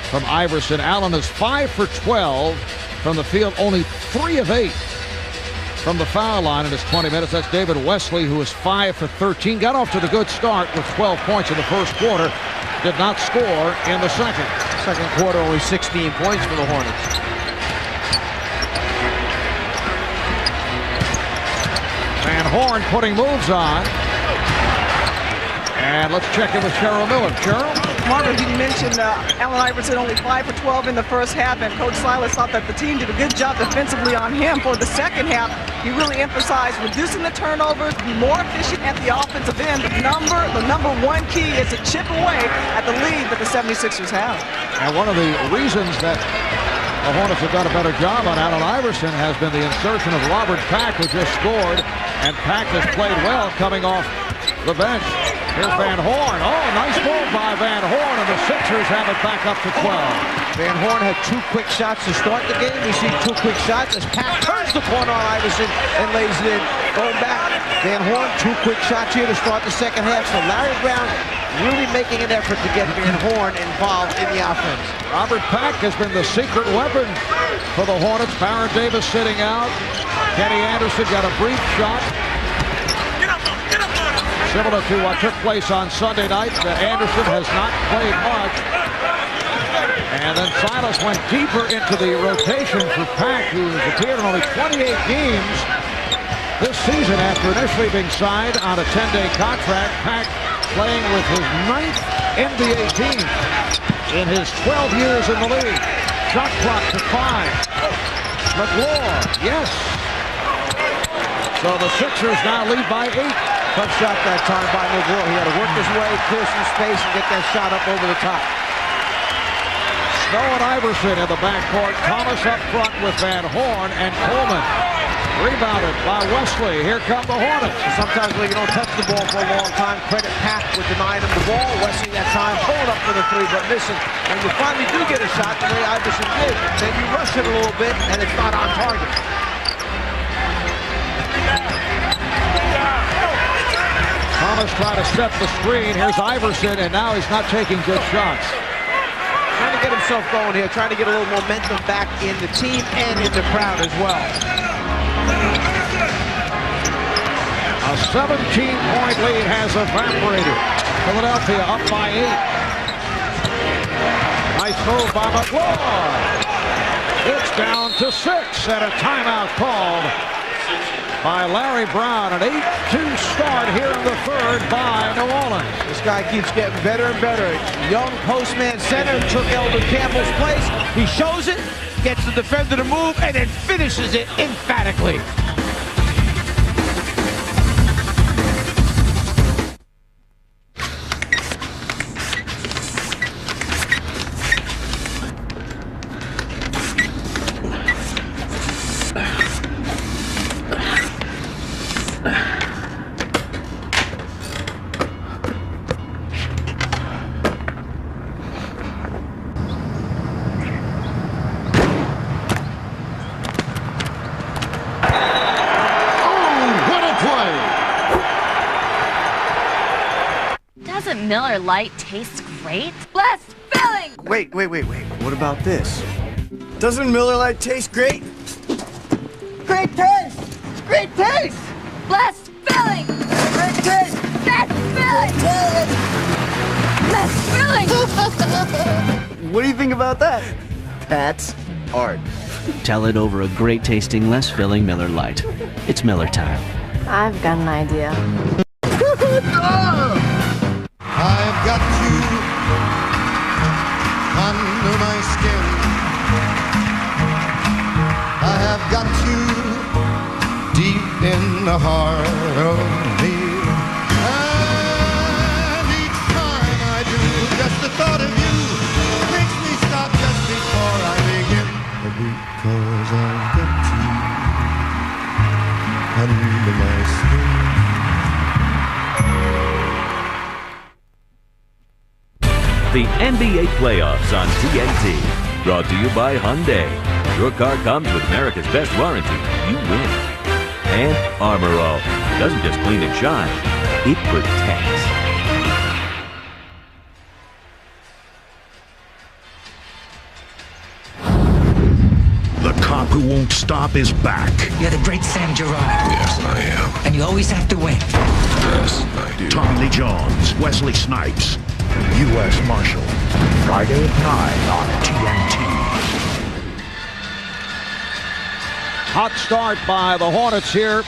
from Iverson. Allen is 5 for 12 from the field, only 3 of 8 from the foul line in his 20 minutes. That's David Wesley, who is 5 for 13. Got off to the good start with 12 points in the first quarter. Did not score in the second. Second quarter, only 16 points for the Hornets. Van Horn putting moves on. And let's check in with Cheryl Miller. Cheryl? Marvin, you mentioned Allen Iverson only 5 for 12 in the first half, and Coach Silas thought that the team did a good job defensively on him. For the second half, he really emphasized reducing the turnovers, be more efficient at the offensive end. The number one key is to chip away at the lead that the 76ers have. And one of the reasons that the Hornets have done a better job on Allen Iverson has been the insertion of Robert Pack, who just scored, and Pack has played well coming off the bench. Here's Van Horn. Oh, nice move by Van Horn, and the Sixers have it back up to 12. Van Horn had 2 quick shots to start the game. We see 2 quick shots as Pack turns the corner on Iverson and lays it in. Going back, Van Horn, 2 quick shots here to start the second half. So Larry Brown really making an effort to get Van Horn involved in the offense. Robert Pack has been the secret weapon for the Hornets. Baron Davis sitting out. Kenny Anderson got a brief shot. Similar to what took place on Sunday night, Anderson has not played much. And then Silas went deeper into the rotation for Pack, who has appeared in only 28 games this season after initially being signed on a 10-day contract. Pack playing with his 9th NBA team in his 12 years in the league. Shot clock to 5. McLaur, yes. So the Sixers now lead by 8. Tough shot that time by McLaur. He had to work his way, clear some space, and get that shot up over the top. Snow and Iverson in the backcourt. Thomas up front with Van Horn and Coleman. Rebounded by Wesley. Here come the Hornets. Sometimes when you don't touch the ball for a long time, credit Pack with denying him the ball. Wesley that time pulling up for the 3, but missing. When you finally do get a shot the way Iverson did, then you rush it a little bit, and it's not on target. Thomas trying to set the screen. Here's Iverson, and now he's not taking good shots. Trying to get himself going here, trying to get a little momentum back in the team and in the crowd as well. A 17-point lead has evaporated. Philadelphia up by 8. Nice move by McLaughlin. It's down to 6 and a timeout called by Larry Brown. An 8-2 start here in the third by New Orleans. This guy keeps getting better and better. Young postman center took Elder Campbell's place. He shows it, gets the defender to move, and then finishes it emphatically. Doesn't Miller Lite taste great? Less filling! Wait. What about this? Doesn't Miller Lite taste great? Great taste! Great taste! Less filling! Great taste! Less filling! Less filling! What do you think about that? That's art. Tell it over a great tasting, less filling Miller Lite. It's Miller time. I've got an idea. I've got you under my skin. I have got you deep in the heart of me. And each time I do, just the thought of you makes me stop just before I begin. Because I've got you under my skin. The NBA playoffs on TNT. Brought to you by Hyundai. Your car comes with America's best warranty. You win. And Armor All. Doesn't just clean and shine, it protects. The cop who won't stop is back. You're the great Sam Gerard. Yes, I am. And you always have to win. Yes, I do. Tommy Lee Jones, Wesley Snipes, U.S. Marshal. Friday at 9 on TNT. Hot start by the Hornets here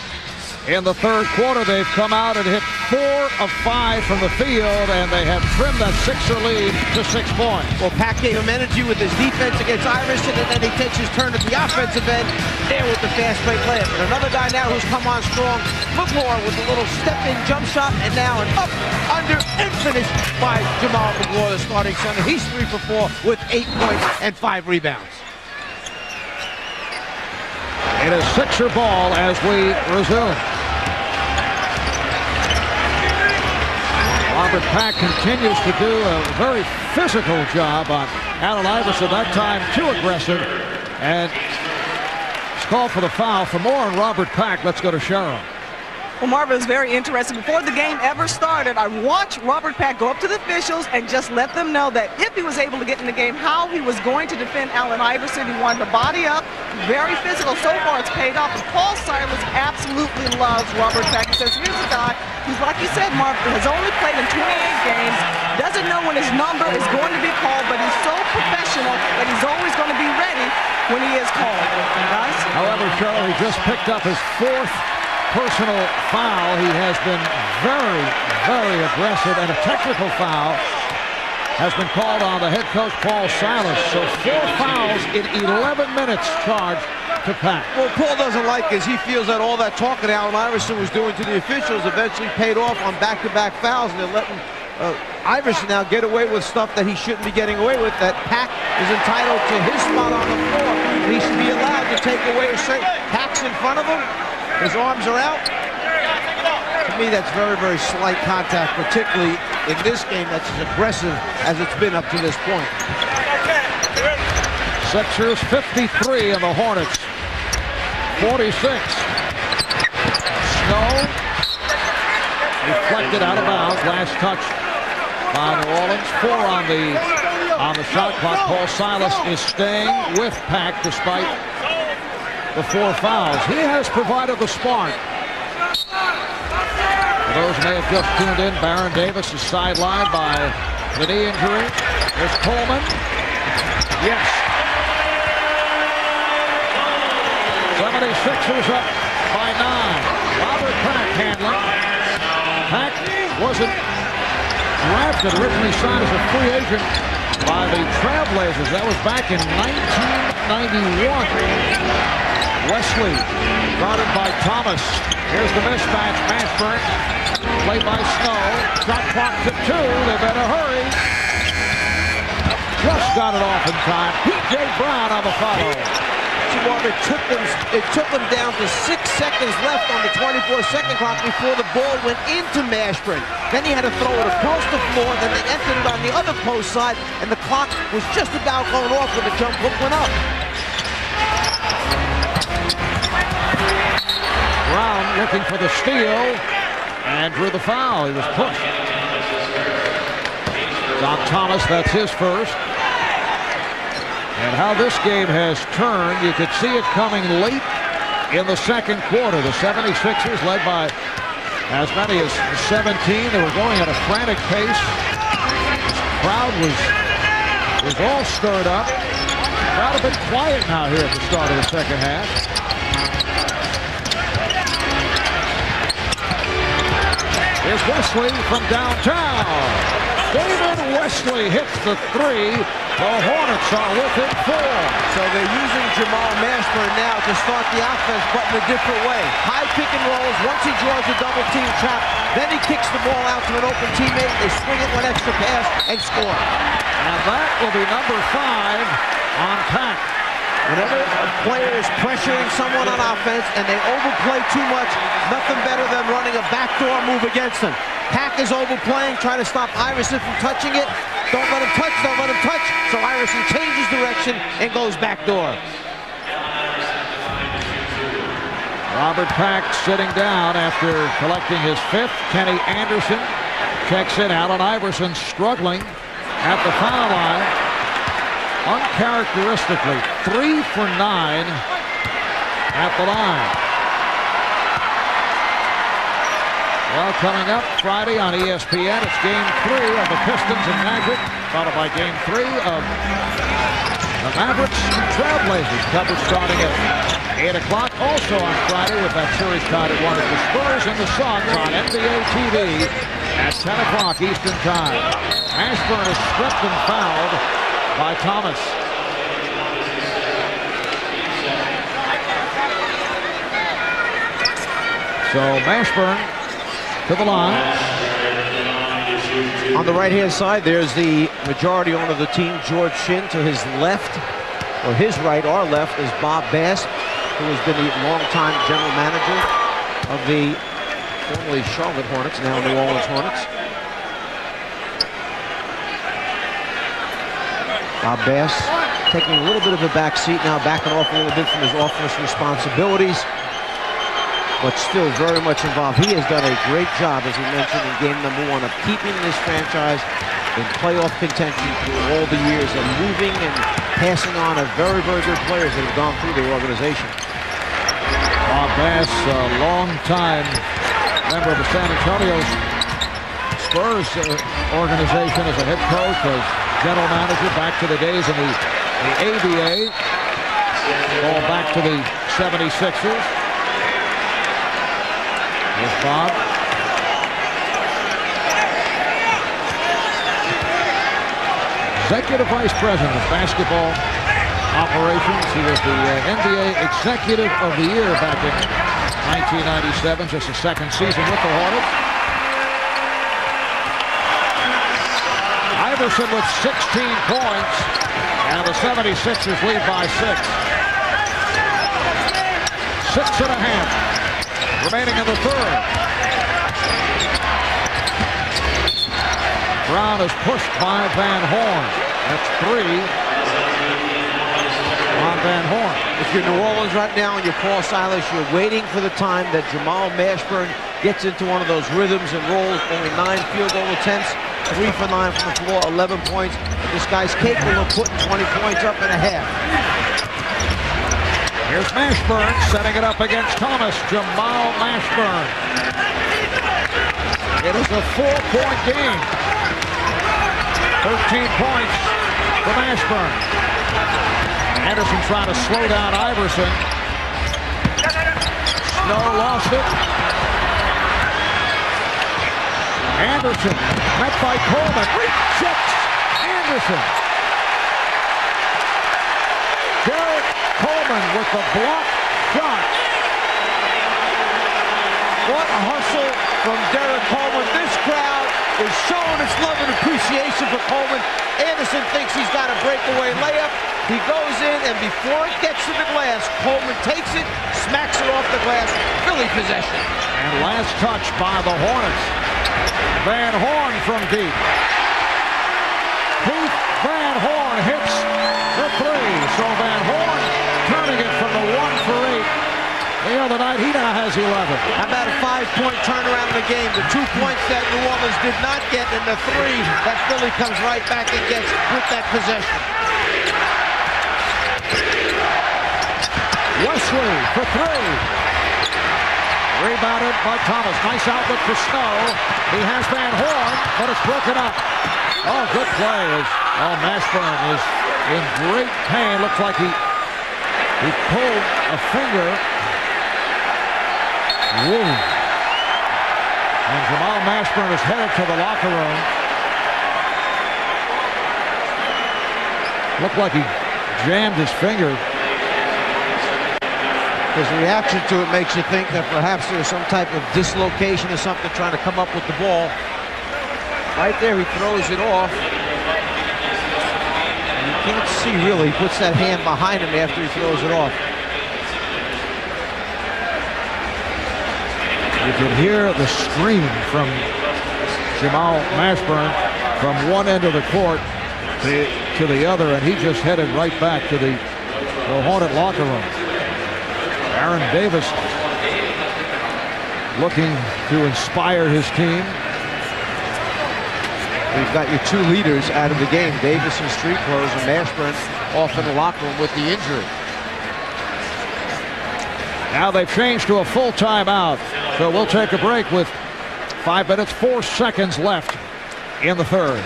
in the third quarter. They've come out and hit 4 of 5 from the field, and they have trimmed that Sixer lead to 6 points. Well, Pack gave him energy with his defense against Iverson, and then he takes his turn at the offensive end there with the fast break layup. And another guy now who's come on strong, McLaurin with a little step-in jump shot, and now an up, under, and finish by Jamal McLaurin, the starting center. He's 3 for 4 with 8 points and 5 rebounds. It is Sixer ball as we resume. Robert Pack continues to do a very physical job on Allen Iverson, that time too aggressive, and it's called for the foul. For more on Robert Pack, let's go to Cheryl. Well, Marvin was very interested. Before the game ever started, I watched Robert Pack go up to the officials and just let them know that if he was able to get in the game, how he was going to defend Allen Iverson. He wanted to body up, very physical. So far, it's paid off. And Paul Silas absolutely loves Robert Pack. He says, here's a guy who's, like you said, Marvin, has only played in 28 games, doesn't know when his number is going to be called, but he's so professional that he's always going to be ready when he is called. Guys? However, Cheryl, he just picked up his 4th personal foul. He has been very, very aggressive, and a technical foul has been called on the head coach, Paul Silas. So 4 fouls in 11 minutes charged to Pack. Well, Paul doesn't like this. He feels that all that talking Allen Iverson was doing to the officials eventually paid off on back-to-back fouls, and they're letting Iverson now get away with stuff that he shouldn't be getting away with, that Pack is entitled to his spot on the floor. He should be allowed to take away a straight. Pack's in front of him. His arms are out. To me, that's very, very slight contact, particularly in this game that's as aggressive as it's been up to this point. Sixers 53 and the Hornets 46. Snow. He deflected out of bounds. Last touch by New Orleans. 4 on the shot clock. Paul Silas is staying with Pack despite the 4 fouls. He has provided the spark. For those who may have just tuned in, Baron Davis is sidelined by the knee injury. There's Coleman. Yes. 76ers up by 9. Robert Pack handling. Pack wasn't drafted, originally signed as a free agent by the Trailblazers. That was back in 1991. Wesley guarded by Thomas. Here's the mismatch. Mashburn played by Snow. Shot clock to 2. They better hurry. Just got it off in time. P.J. Brown on the follow. It took them down to 6 seconds left on the 24-second clock before the ball went into Mashburn. Then he had to throw it across the floor. Then they entered it on the other post side, and the clock was just about going off when the jump hook went up. Brown looking for the steal and drew the foul. He was pushed. Don Thomas, that's his first. And how this game has turned, you could see it coming late in the second quarter. The 76ers led by as many as 17. They were going at a frantic pace. The crowd was all stirred up. The crowd a bit quiet now here at the start of the second half. Here's Wesley from downtown. David Wesley hits the 3. The Hornets are within 4. So they're using Jamal Mashburn now to start the offense, but in a different way. High pick and rolls. Once he draws a double team trap, then he kicks the ball out to an open teammate. They swing it one extra pass and score. And that will be number 5 on Pack. Whenever a player is pressuring someone on offense and they overplay too much, nothing better than running a backdoor move against them. Pack is overplaying, trying to stop Iverson from touching it. Don't let him touch, don't let him touch. So Iverson changes direction and goes backdoor. Robert Pack sitting down after collecting his 5th. Kenny Anderson checks in. Allen Iverson struggling at the foul line. Uncharacteristically, 3 for 9 at the line. Well, coming up Friday on ESPN, it's Game 3 of the Pistons and Magic, followed by Game 3 of the Mavericks and Trailblazers. Coverage starting at 8 o'clock. Also on Friday with that series tied at 1 at the Spurs and the Suns on NBA TV at 10 o'clock Eastern Time. Mashburn is stripped and fouled by Thomas. So Mashburn to the line. On the right-hand side, there's the majority owner of the team, George Shinn. To his left, or his right, our left, is Bob Bass, who has been the longtime general manager of the formerly Charlotte Hornets, now New Orleans Hornets. Bob Bass taking a little bit of a back seat now, backing off a little bit from his offense responsibilities, but still very much involved. He has done a great job, as we mentioned, in game number 1 of keeping this franchise in playoff contention through all the years and moving and passing on a very, very good players that have gone through the organization. Bob Bass, a long-time member of the San Antonio Spurs organization as a head coach, as general manager, back to the days in the ABA, all back to the 76ers. Here's Bob. Executive Vice President of Basketball Operations. He was the NBA Executive of the Year back in 1997, just a second season with the Hornets. Iverson with 16 points, and the 76ers lead by 6. 6.5 remaining in the third. Brown is pushed by Van Horn. That's 3 on Van Horn. If you're New Orleans right now and you're Paul Silas, you're waiting for the time that Jamal Mashburn gets into one of those rhythms and rolls. Only 9 field goal attempts, 3 for 9 from the floor, 11 points. This guy's capable of putting 20 points up in a half. Here's Mashburn setting it up against Thomas. Jamal Mashburn. It is a 4-point game. 13 points for Mashburn. Anderson trying to slow down Iverson. Snow lost it. Anderson met by Coleman. Rejects Anderson. Derek Coleman with the block shot. What a hustle from Derek Coleman. This crowd is showing its love and appreciation for Coleman. Anderson thinks he's got a breakaway layup. He goes in, and before it gets to the glass, Coleman takes it, smacks it off the glass. Philly possession. And last touch by the Hornets. Van Horn from deep. Keith Van Horn hits the 3. So Van Horn turning it from the 1 for 8. The other night, he now has 11. How about a 5-point turnaround in the game? The 2 points that New Orleans did not get, and the 3 that Philly comes right back and gets with that possession. Wesley for 3. Rebounded by Thomas. Nice outlet for Snow. He has Van Horn, but it's broken up. Oh, good play. Mashburn is in great pain. Looks like he pulled a finger. Whoa. And Jamal Mashburn is headed to the locker room. Looked like he jammed his finger. His reaction to it makes you think that perhaps there's some type of dislocation or something trying to come up with the ball. Right there, he throws it off. And you can't see really. He puts that hand behind him after he throws it off. You can hear the scream from Jamal Mashburn from one end of the court to the other, and he just headed right back to the Hornet locker room. Aaron Davis looking to inspire his team. We've got your 2 leaders out of the game, Davis in street clothes and Mashburn off in the locker room with the injury. Now they've changed to a full timeout, so we'll take a break with 5 minutes, 4 seconds left in the third.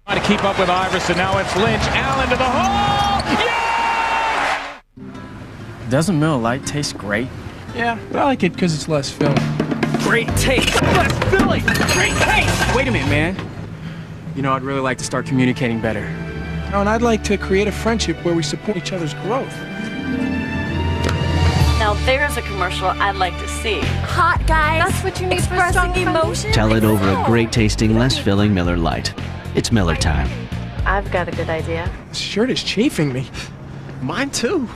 Trying to keep up with Iverson. Now it's Lynch. Allen to the hole. Yeah! Doesn't Miller Lite taste great? Yeah, but I like it because it's less filling. Great taste. Less filling. Great taste. Wait a minute, man. You know, I'd really like to start communicating better. Oh, and I'd like to create a friendship where we support each other's growth. Now there's a commercial I'd like to see. Hot guys. That's what you need Expressing emotion. Tell it over a great tasting, less filling Miller Lite. It's Miller time. I've got a good idea. This shirt is chafing me. Mine too.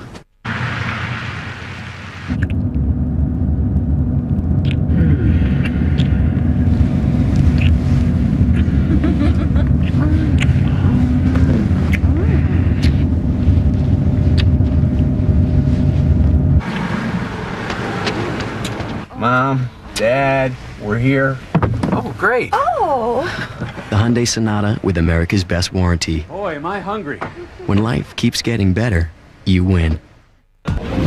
Mom, Dad, we're here. Oh, great. Oh. The Hyundai Sonata with America's best warranty. Boy, am I hungry. When life keeps getting better, you win.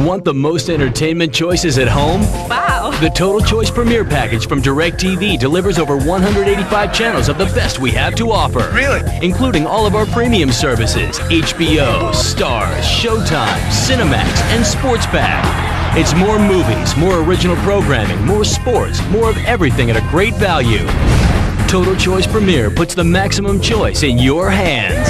Want the most entertainment choices at home? Wow. The Total Choice Premier Package from DirecTV delivers over 185 channels of the best we have to offer. Really? Including all of our premium services, HBO, Stars, Showtime, Cinemax, and Sports Pack. It's more movies, more original programming, more sports, more of everything at a great value. Total Choice Premier puts the maximum choice in your hands.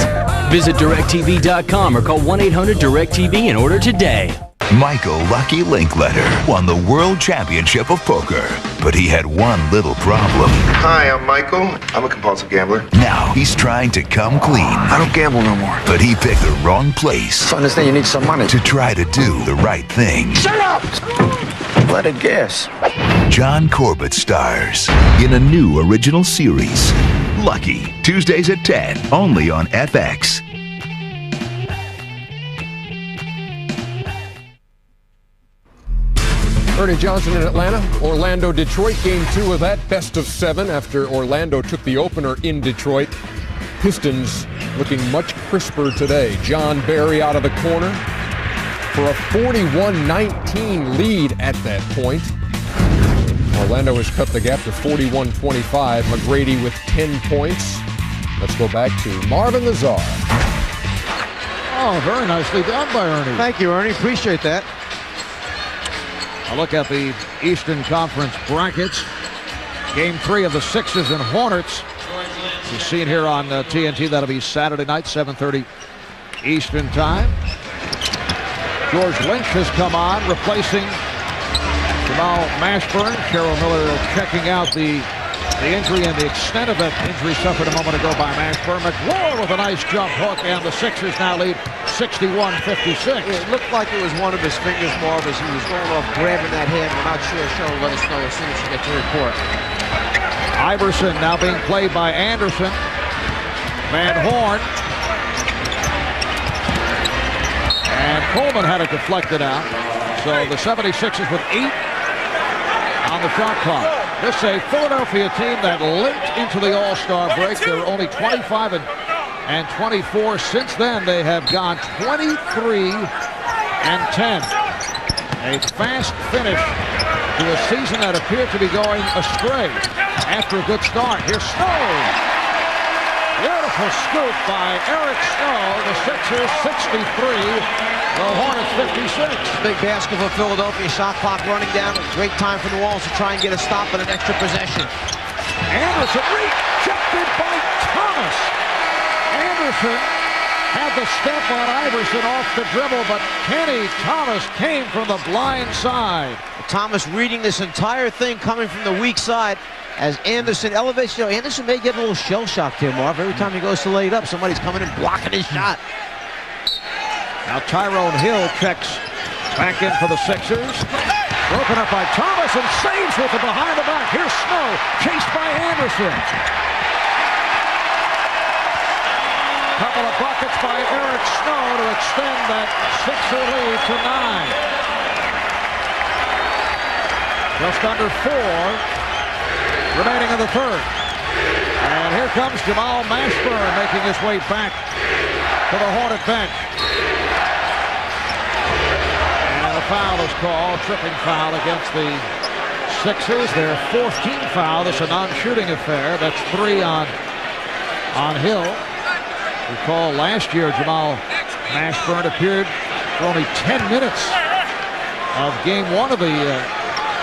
Visit DirecTV.com or call 1-800-DirecTV and order today. Michael Lucky Linkletter won the World Championship of Poker, but he had one little problem. Hi, I'm Michael. I'm a compulsive gambler. Now he's trying to come clean. I don't gamble no more. But he picked the wrong place. So I understand you need some money. To try to do the right thing. Shut up! Let it guess. John Corbett stars in a new original series, Lucky, Tuesdays at 10, only on FX. Ernie Johnson in Atlanta. Orlando, Detroit, game 2 of that best of 7 after Orlando took the opener in Detroit. Pistons looking much crisper today. John Barry out of the corner for a 41-19 lead at that point. Orlando has cut the gap to 41-25. McGrady with 10 points. Let's go back to Marvin the Czar. Oh, very nicely done by Ernie. Thank you, Ernie. Appreciate that. A look at the Eastern Conference brackets. Game 3 of the Sixers and Hornets. You see it here on TNT. That'll be Saturday night, 7:30 Eastern time. George Lynch has come on, replacing Jamal Mashburn. Cheryl Miller checking out the injury and the extent of that injury suffered a moment ago by Mashburn. McLaurin with a nice jump hook, and the Sixers now lead 61-56. It looked like it was one of his fingers, Marv, as he was going off grabbing that hand. We're not sure. Cheryl will let us know as soon as she gets the report. Iverson now being played by Anderson. Van Horn. And Coleman had it deflected out. So the 76ers with 8 on the shot clock. This is a Philadelphia team that limped into the All-Star break. They were only 25 and 24. Since then, they have gone 23 and 10. A fast finish to a season that appeared to be going astray after a good start. Here's Snow. Beautiful scoop by Eric Snow. The Sixers 63. The Hornets 56. Big basket for Philadelphia. Shot clock running down. A great time for New Orleans to try and get a stop and an extra possession. Anderson rejected by Thomas. Anderson had the step on Iverson off the dribble, but Kenny Thomas came from the blind side. Thomas reading this entire thing coming from the weak side as Anderson elevates. You know, Anderson may get a little shell-shocked here, Marv. Every time he goes to lay it up, somebody's coming and blocking his shot. Now Tyrone Hill checks back in for the Sixers. Broken up by Thomas and saves with it behind the back. Here's Snow, chased by Anderson. Couple of buckets by Eric Snow to extend that Sixer lead to 9. Just under 4 remaining in the third. And here comes Jamal Mashburn making his way back to the Hornet bench. Foul is called, tripping foul against the Sixers. Their 14th foul. This is a non-shooting affair. That's 3 on Hill. Recall last year Jamal Mashburn appeared for only 10 minutes of game 1 of the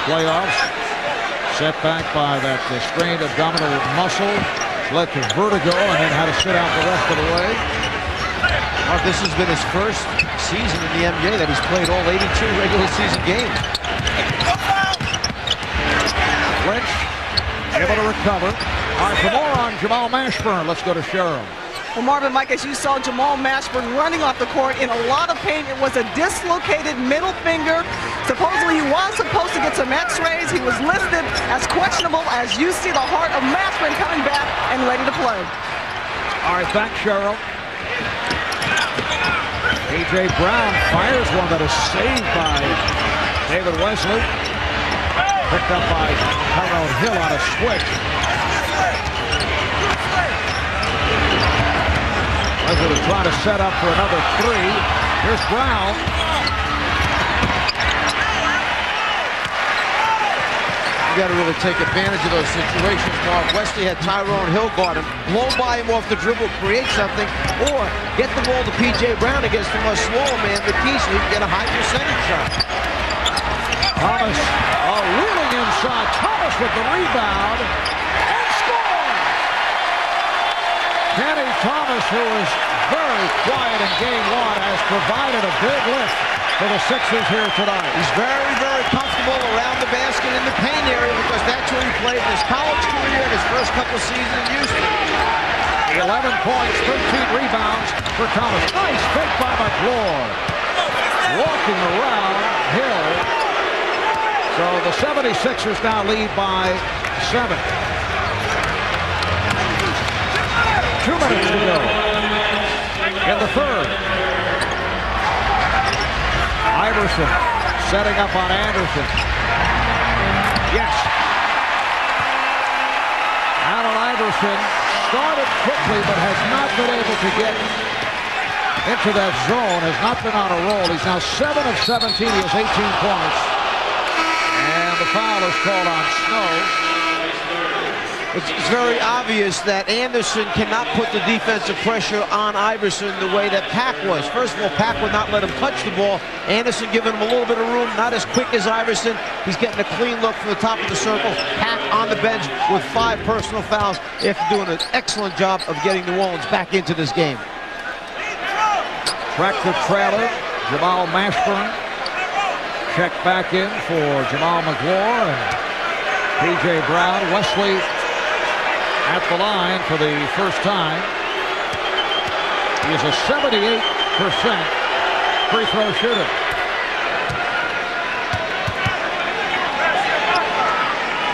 playoffs. Set back by that strained abdominal muscle, led to vertigo, and then had to sit out the rest of the way. Well, this has been his first season in the NBA that he's played all 82 regular season games. Lynch able to recover. All right, for more on Jamal Mashburn, let's go to Cheryl. Well, Marvin, Mike, as you saw Jamal Mashburn running off the court in a lot of pain. It was a dislocated middle finger. Supposedly he was supposed to get some x-rays. He was listed as questionable. As you see the heart of Mashburn coming back and ready to play. All right, thanks, Cheryl. A.J. Brown fires one that is saved by David Wesley. Picked up by Tyrone Hill on a switch. Wesley was trying to set up for another 3. Here's Brown. You got to really take advantage of those situations, Mark. Wesley had Tyrone Hill guard him, blow by him off the dribble, create something, or get the ball to P.J. Brown against the much smaller man, McKee, so he can get a high percentage shot. Thomas, wheeling inside. Thomas with the rebound, and scores! Kenny Thomas, who is very quiet in game 1, has provided a big lift for the Sixers here tonight. He's very, very comfortable around the basket in the paint area because that's where he played in his college career and his first couple seasons in Houston. 11 points, 13 rebounds for Thomas. Nice fake by McLaurin. Walking around Hill. So the 76ers now lead by 7. 2 minutes to go in the third. Iverson Setting up on Anderson. Yes. Allen Iverson started quickly but has not been able to get into that zone, has not been on a roll. He's now 7 of 17. He has 18 points. And the foul is called on Snow. It's very obvious that Anderson cannot put the defensive pressure on Iverson the way that Pack was. First of all, Pack would not let him touch the ball. Anderson giving him a little bit of room, not as quick as Iverson. He's getting a clean look from the top of the circle. Pack on the bench with 5 personal fouls after doing an excellent job of getting New Orleans back into this game. Tractor trailer, Jamal Mashburn. Check back in for Jamal McGlure and P.J. Brown. Wesley at the line for the first time. He is a 78% free throw shooter.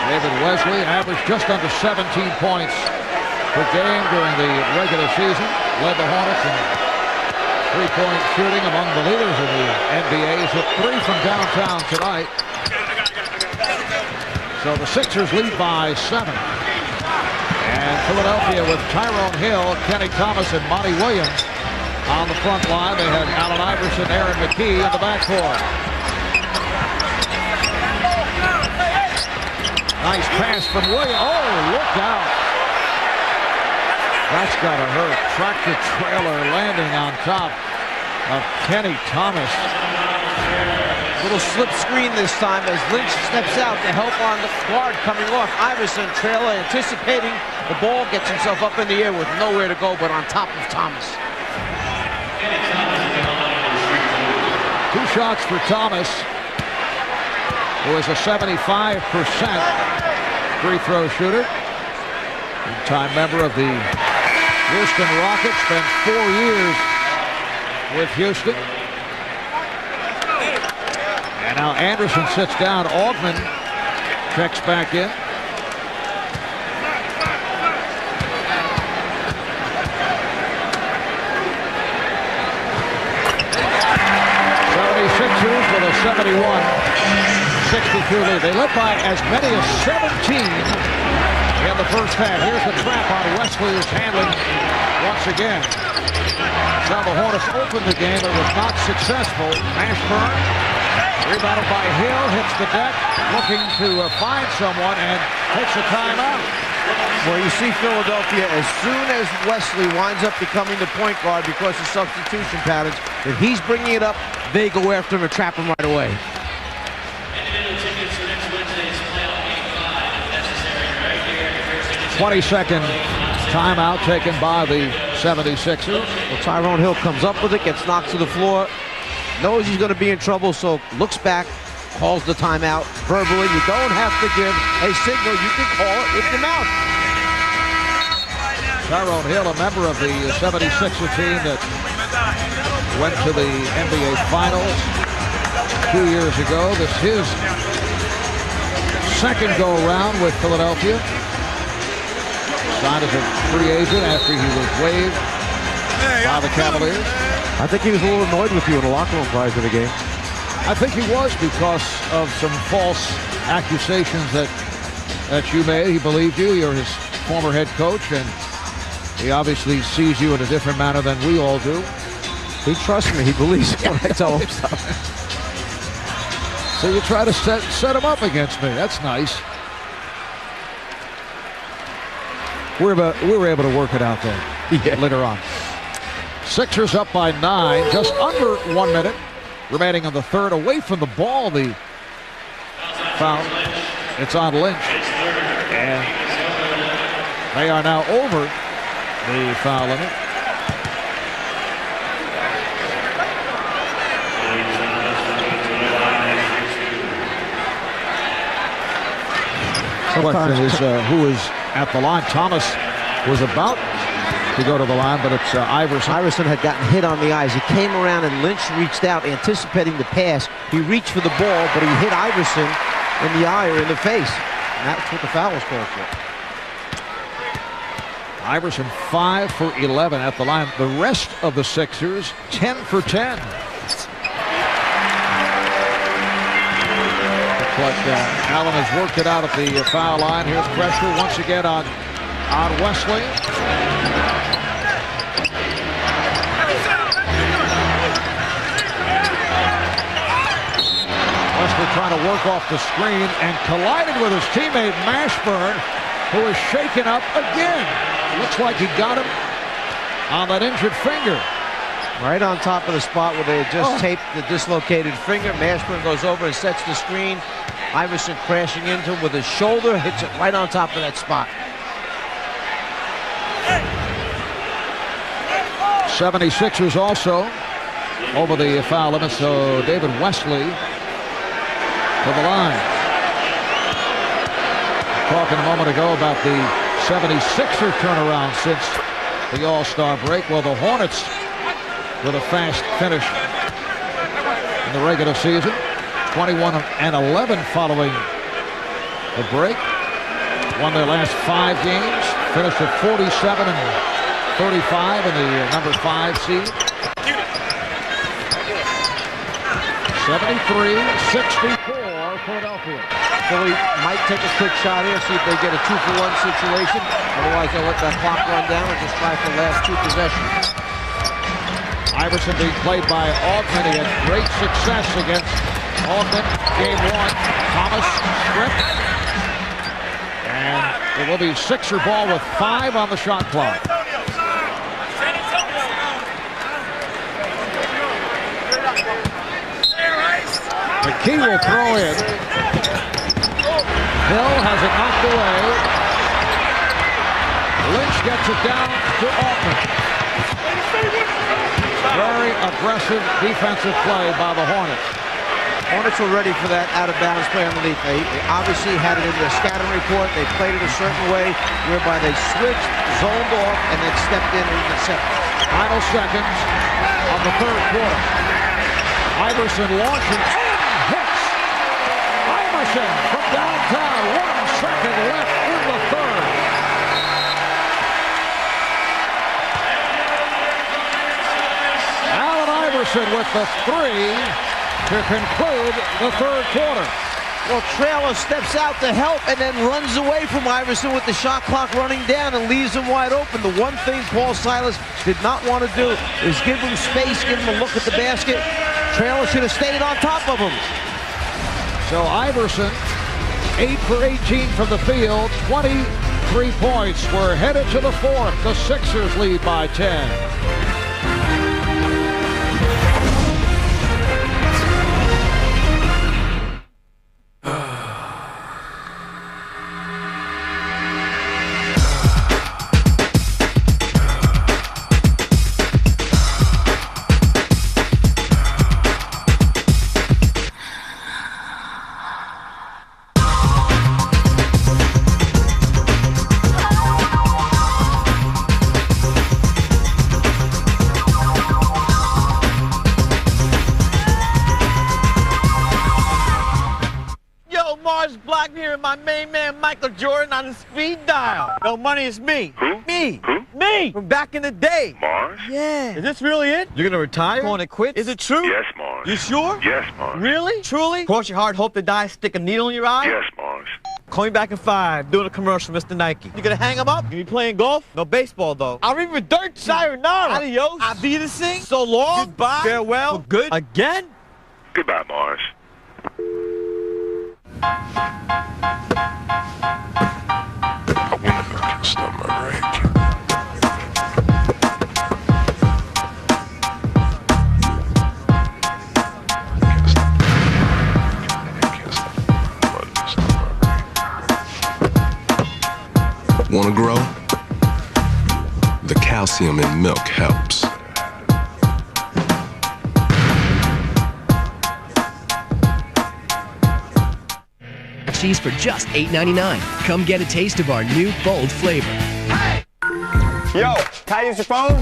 David Wesley averaged just under 17 points per game during the regular season. Led the Hornets in three-point shooting among the leaders in the NBA. He's hit 3 from downtown tonight. So the Sixers lead by 7. And Philadelphia with Tyrone Hill, Kenny Thomas, and Monty Williams on the front line. They had Allen Iverson, Aaron McKee in the backcourt. Nice pass from Williams. Oh, look out. That's got to hurt. Tractor trailer landing on top of Kenny Thomas. Little slip screen this time as Lynch steps out to help on the guard coming off. Iverson, trailer anticipating the ball, gets himself up in the air with nowhere to go but on top of Thomas. 2 shots for Thomas, who is a 75% free throw shooter. Two-time member of the Houston Rockets, spent 4 years with Houston. And now Anderson sits down. Augman checks back in. With a 71-62 lead. They led by as many as 17 in the first half. Here's the trap on Wesley, who's handling once again. So the Hornets opened the game. It was not successful. Mashburn, rebounded by Hill, hits the deck, looking to find someone and takes a timeout. Well, you see Philadelphia, as soon as Wesley winds up becoming the point guard because of substitution patterns, if he's bringing it up, they go after him and trap him right away. "20-second timeout taken by the 76ers. Well, Tyrone Hill comes up with it, gets knocked to the floor, knows he's going to be in trouble, so looks back, calls the timeout verbally. You don't have to give a signal. You can call it with your mouth. Tyrone Hill, a member of the 76er team that went to the NBA Finals 2 years ago. This is his second go-around with Philadelphia. Signed as a free agent after he was waived by the Cavaliers. I think he was a little annoyed with you in the locker room prior to the game. I think he was, because of some false accusations that you made. He believed you. You're his former head coach, and he obviously sees you in a different manner than we all do. He trusts me. He believes it when I tell him so. So you try to set him up against me. That's nice. We were able to work it out there later on. Sixers up by 9, just under 1 minute remaining on the third. Away from the ball, the foul. It's on Lynch. And they are now over the foul limit. The question is who is at the line. Thomas was about to go to the line, but it's Iverson. Iverson had gotten hit on the eyes. He came around and Lynch reached out, anticipating the pass. He reached for the ball, but he hit Iverson in the eye or in the face. And that's what the foul was called for. Iverson 5 for 11 at the line. The rest of the Sixers 10 for 10. But Allen has worked it out at the foul line. Here's pressure once again on Wesley. Wesley trying to work off the screen and collided with his teammate Mashburn, who is shaken up again. Looks like he got him on that injured finger. Right on top of the spot where they had just taped the dislocated finger. Mashburn goes over and sets the screen. Iverson crashing into him with his shoulder, hits it right on top of that spot. 76ers also over the foul limit, so David Wesley to the line. Talking a moment ago about the 76er turnaround since the All-Star break. Well, the Hornets with a fast finish in the regular season. 21-11 following the break. Won their last 5 games. Finished at 47-35 in the number 5 seed. 73-64 Philadelphia. Philly might take a quick shot here, see if they get a 2-for-1 situation. Otherwise, they'll let that clock run down and just try for the last 2 possessions. Iverson being played by Altman. He had great success against Altman. Game 1, Thomas stripped. And it will be Sixer ball with 5 on the shot clock. McKee will throw in. Hill has it knocked away. Lynch gets it down to Altman. Very aggressive defensive play by the Hornets. Hornets were ready for that out-of-bounds play underneath. They obviously had it in their scouting report. They played it a certain way whereby they switched, zoned off, and then stepped in and intercepted. Final seconds of the third quarter. Iverson launching and hits. Iverson from downtown. 1 second left in the third. Allen Iverson with the 3 to conclude the third quarter. Well, Traylor steps out to help and then runs away from Iverson with the shot clock running down and leaves him wide open. The one thing Paul Silas did not want to do is give him space, give him a look at the basket. Traylor should have stayed on top of him. So Iverson, 8 for 18 from the field, 23 points. We're headed to the fourth. The Sixers lead by 10. Jordan on the speed dial. No money, is me. Who? Me. Who? Me. From back in the day. Mars? Yeah. Is this really it? You're gonna retire? Going to quit? Is it true? Yes, Mars. You sure? Yes, Mars. Really? Truly? Cross your heart, hope to die, stick a needle in your eye? Yes, Mars. Call me back in 5, doing a commercial, Mr. Nike. You gonna hang him up? You be playing golf? No baseball, though. I'll read with dirt. Sayonara. Adios. Avidasing. So long. Goodbye. Farewell. For good. Again? Goodbye, Mars. Stop my rage. Want to grow? The calcium in milk helps. Cheese for just $8.99. Come get a taste of our new bold flavor. Hey! Yo, can I use your phone?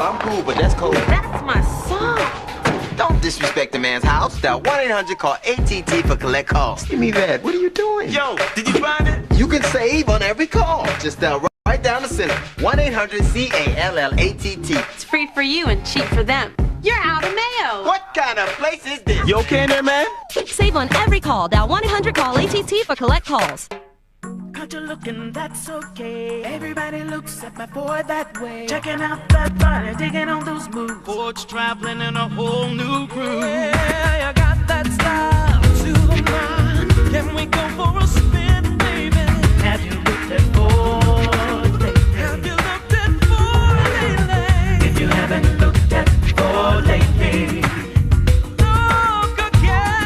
I'm cool, but that's cold. That's my song. Don't disrespect the man's house. Dial 1-800-CALL-ATT for collect calls. Give me that. What are you doing? Yo, did you find it? You can save on every call. Just dial right down the center. 1-800-CALLATT. It's free for you and cheap for them. You're out of mayo. What? What kind of place is this? You okay in there, man? Save on every call. Dial 1-800-CALL-ATT for collect calls. Caught you looking, that's okay. Everybody looks at my boy that way. Checking out that body, digging on those moves. Forge traveling in a whole new groove. Yeah, you got that style to the mind. Can we go for a spin, baby? Have you looked at Ford lately? Have you looked at Ford lately? If you haven't looked at Ford lately, look again.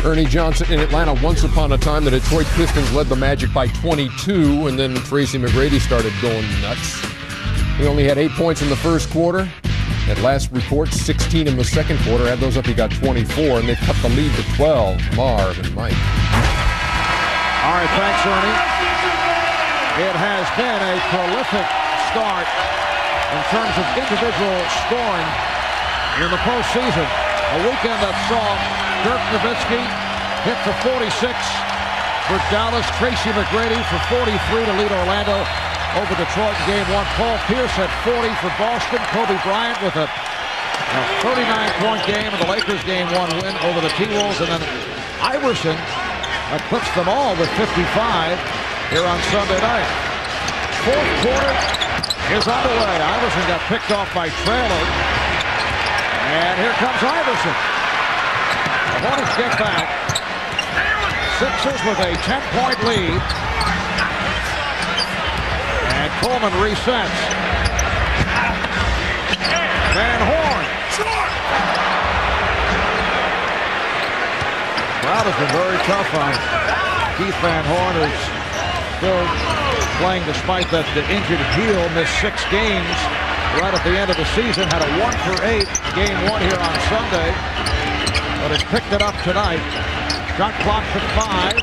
Ernie Johnson in Atlanta. Once upon a time, the Detroit Pistons led the Magic by 22, and then Tracy McGrady started going nuts. He only had 8 points in the first quarter. At last report, 16 in the second quarter. Add those up, he got 24, and they've cut the lead to 12. Marv and Mike. All right, thanks, Ernie. It has been a prolific start in terms of individual scoring in the postseason. A weekend that saw Dirk Nowitzki hit for 46 for Dallas. Tracy McGrady for 43 to lead Orlando over Detroit in Game 1. Paul Pierce had 40 for Boston. Kobe Bryant with a 39-point game in the Lakers Game 1 win over the T-Wolves. And then Iverson eclipsed them all with 55 here on Sunday night. Fourth quarter is underway. Iverson got picked off by Traylor. And here comes Iverson. The Hornets get back. Sixers with a 10-point lead. And Coleman resets. Van Horn. Crowd has been very tough on Keith Van Horn, who's still playing despite that the injured heel missed 6 games right at the end of the season. Had a 1-for-8 Game 1 here on Sunday, but has picked it up tonight. Shot clock to 5.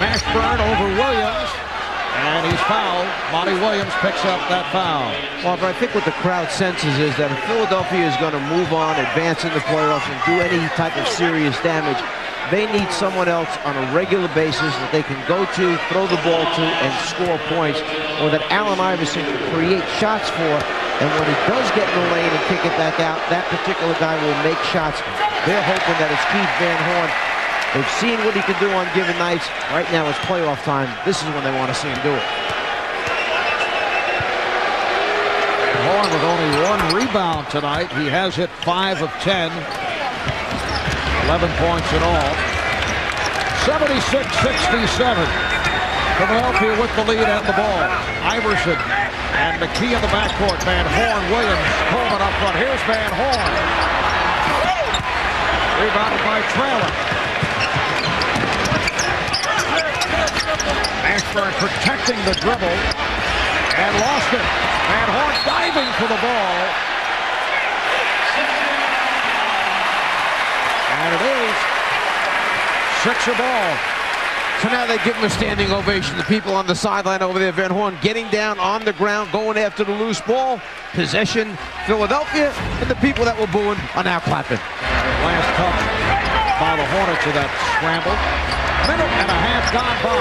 Mashburn over Williams, and he's fouled. Monty Williams picks up that foul. Well, I think what the crowd senses is that if Philadelphia is going to move on, advance in the playoffs, and do any type of serious damage, they need someone else on a regular basis that they can go to, throw the ball to, and score points, or that Allen Iverson can create shots for. And when he does get in the lane and kick it back out, that particular guy will make shots. They're hoping that it's Keith Van Horn. They've seen what he can do on given nights. Right now it's playoff time. This is when they want to see him do it. Horn with only 1 rebound tonight. He has hit 5 of 10. 11 points in all. 76-67. Philadelphia with the lead and the ball. Iverson and McKee in the backcourt. Van Horn, Williams, Coleman up front. Here's Van Horn. Rebounded by Traylor. Mashburn protecting the dribble and lost it. Van Horn diving for the ball. And it is Sixer ball. So now they give him a standing ovation. The people on the sideline over there, Van Horn getting down on the ground, going after the loose ball. Possession, Philadelphia, and the people that were booing are now clapping. Last touch by the Hornets of that scramble. Minute and a half gone by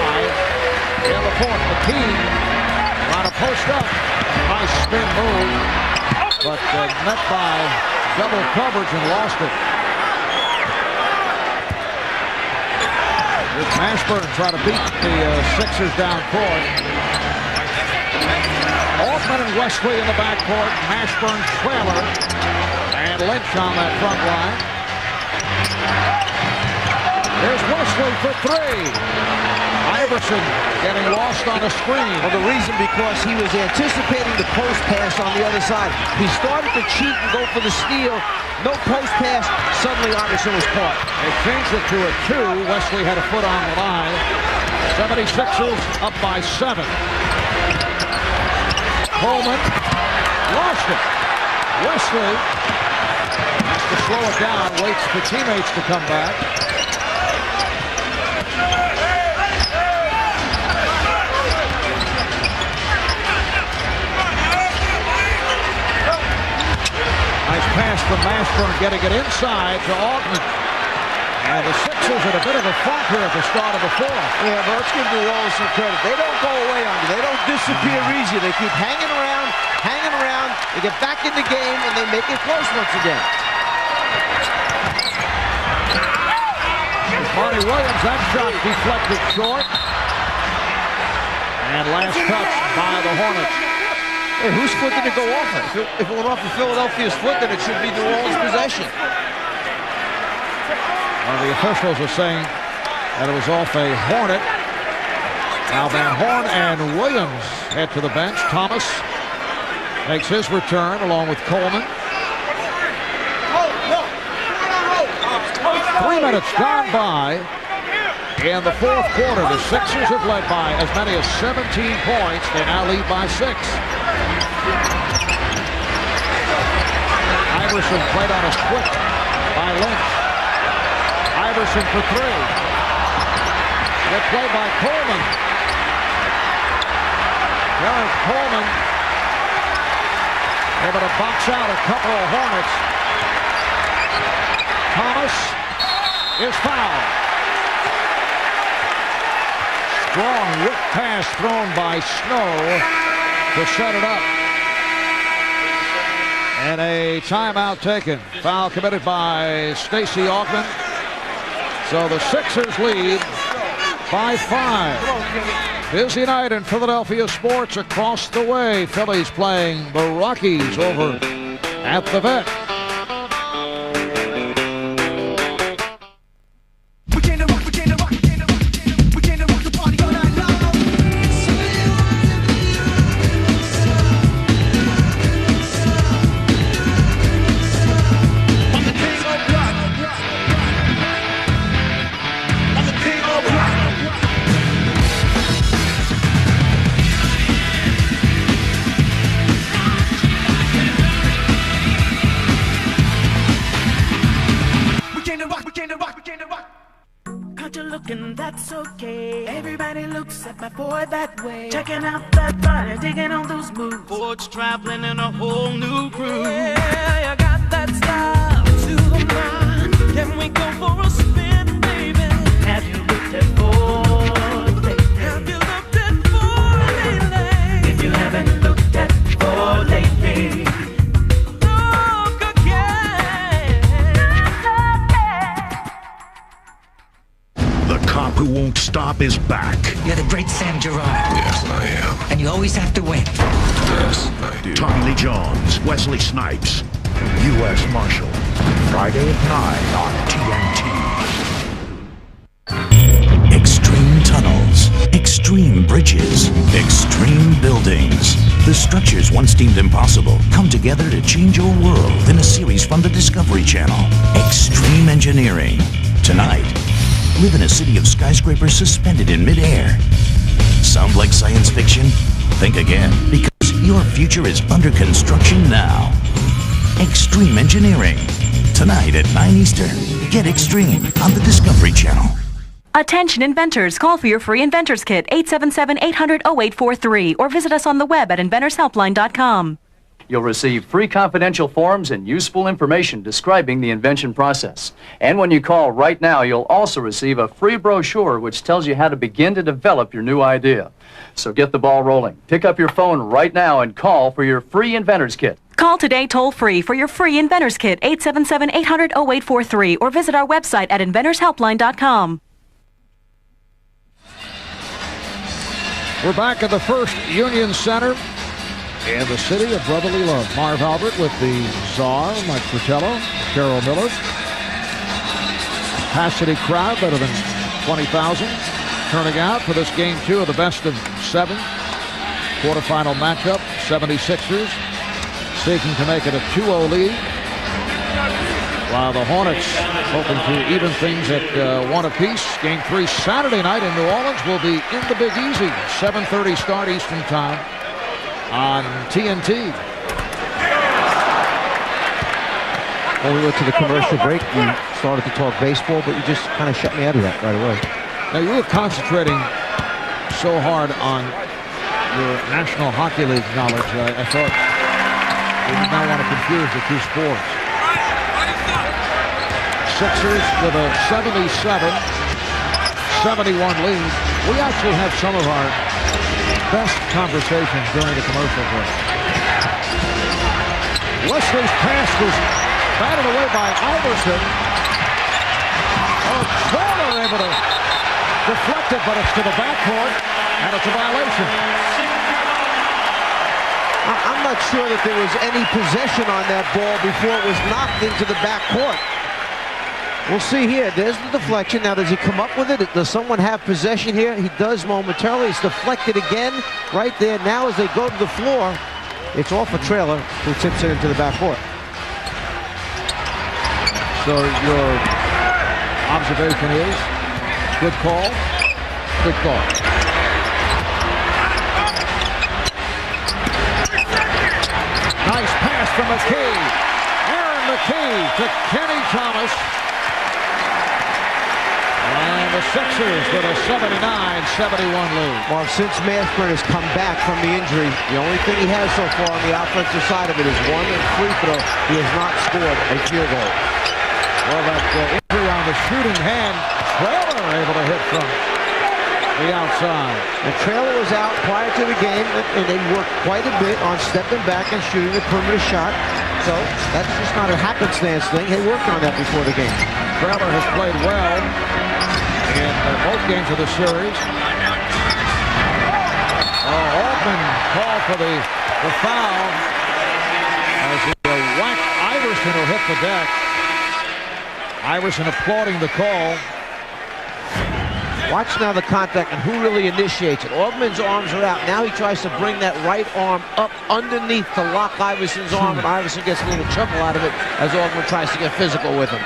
in the fourth. McKee trying to post up. Nice spin move, but met by double coverage and lost it. Mashburn trying to beat the Sixers down court. Altman and Wesley in the backcourt. Mashburn, Traylor, and Lynch on that front line. There's Wesley for 3. Iverson getting lost on a screen. Well, the reason because he was anticipating the post pass on the other side. He started to cheat and go for the steal. No post pass. Suddenly Iverson was caught. They changed it to a 2. Wesley had a foot on the line. 76ers up by 7. Coleman lost it. Wesley has to slow it down. Waits for teammates to come back. Nice pass from Mashburn, getting it inside to Altman. And the Sixers in a bit of a funk here at the start of the fourth. Yeah, but let's give New Orleans some credit. They don't go away on you. They don't disappear easy. They keep hanging around. They get back in the game, and they make it close once again. Marty Williams, that shot deflected short. And last touch by the Hornets. Hey, whose foot did it go off of? If it went off of Philadelphia's foot, then it should be New Orleans' possession. Well, the officials are saying that it was off a Hornet. Now Van Horn and Williams head to the bench. Thomas makes his return along with Coleman. 3 minutes gone by in the fourth quarter. The Sixers have led by as many as 17 points. They now lead by 6. Iverson played on a quick by Lynch. Iverson for 3. Good play by Coleman. Derek Coleman able to box out a couple of Hornets. Thomas is fouled. Strong whip pass thrown by Snow to set it up. And a timeout taken. Foul committed by Stacey Augmon. So the Sixers lead by 5. Busy night in Philadelphia sports across the way. Phillies playing the Rockies over at the Vet. That's okay. Everybody looks at my boy that way. Checking out that body, digging on those moves. Forge traveling in a whole new groove. Yeah, you got that style to the mind. Can we go for a spin, baby? Have you looked at Ford lately? Have you looked at Ford lately? If you haven't looked at Ford lately, look again. The cop who won't stop is back. You're the great Sam Gerard. Yes, I am. And you always have to win. Yes, I do. Tommy Lee Jones, Wesley Snipes, U.S. Marshal. Friday at 9 on TNT. Extreme tunnels, extreme bridges, extreme buildings. The structures once deemed impossible come together to change your world in a series from the Discovery Channel. Extreme engineering. Tonight, live in a city of skyscrapers suspended in midair. Sound like science fiction? Think again, because your future is under construction now. Extreme engineering. Tonight at 9 Eastern. Get Extreme on the Discovery Channel. Attention inventors, call for your free Inventors Kit, 877-800-0843, or visit us on the web at inventorshelpline.com. You'll receive free confidential forms and useful information describing the invention process. And when you call right now, you'll also receive a free brochure which tells you how to begin to develop your new idea. So get the ball rolling. Pick up your phone right now and call for your free Inventor's Kit. Call today toll-free for your free Inventors Kit, 877-800-0843, or visit our website at inventorshelpline.com. We're back at the First Union Center in the city of brotherly love. Marv Albert with the Czar, Mike Fratello, Carol Miller. Capacity crowd, better than 20,000 turning out for this game 2 of the best of 7 quarterfinal matchup. 76ers seeking to make it a 2-0 lead, while the Hornets hoping to even things at 1 apiece. Game 3 Saturday night in New Orleans will be in the Big Easy. 7:30 start Eastern Time on TNT. Well, we went to the commercial break. We started to talk baseball, but you just kind of shut me out of that right away. Now, you were concentrating so hard on your National Hockey League knowledge. I thought you did not want to confuse the two sports. 76ers with a 77-71 lead. We actually have some of our best conversations during the commercial break. Wesley's pass was batted away by Iverson. Oh, Trotter able to deflect it, but it's to the backcourt, and it's a violation. I'm not sure that there was any possession on that ball before it was knocked into the backcourt. We'll see here. There's the deflection. Now, does he come up with it? Does someone have possession here? He does momentarily. It's deflected again right there. Now, as they go to the floor, it's off a Trailer who tips it into the backcourt. So your observation is good call? Good call. Nice pass from McKee. Aaron McKee to Kenny Thomas. And the Sixers with a 79-71 lead. Well, since Mashburn has come back from the injury, the only thing he has so far on the offensive side of it is one free throw. He has not scored a field goal. Well, that injury on the shooting hand, Trailer able to hit from the outside. The Trailer was out prior to the game, and they worked quite a bit on stepping back and shooting the perimeter shot. So that's just not a happenstance thing. They worked on that before the game. Trailer has played well in both games of the series. Altman called for the foul as he whacked Iverson, who hit the deck. Iverson applauding the call. Watch now the contact and who really initiates it. Altman's arms are out. Now he tries to bring that right arm up underneath to lock Iverson's arm, and Iverson gets a little chuckle out of it as Altman tries to get physical with him.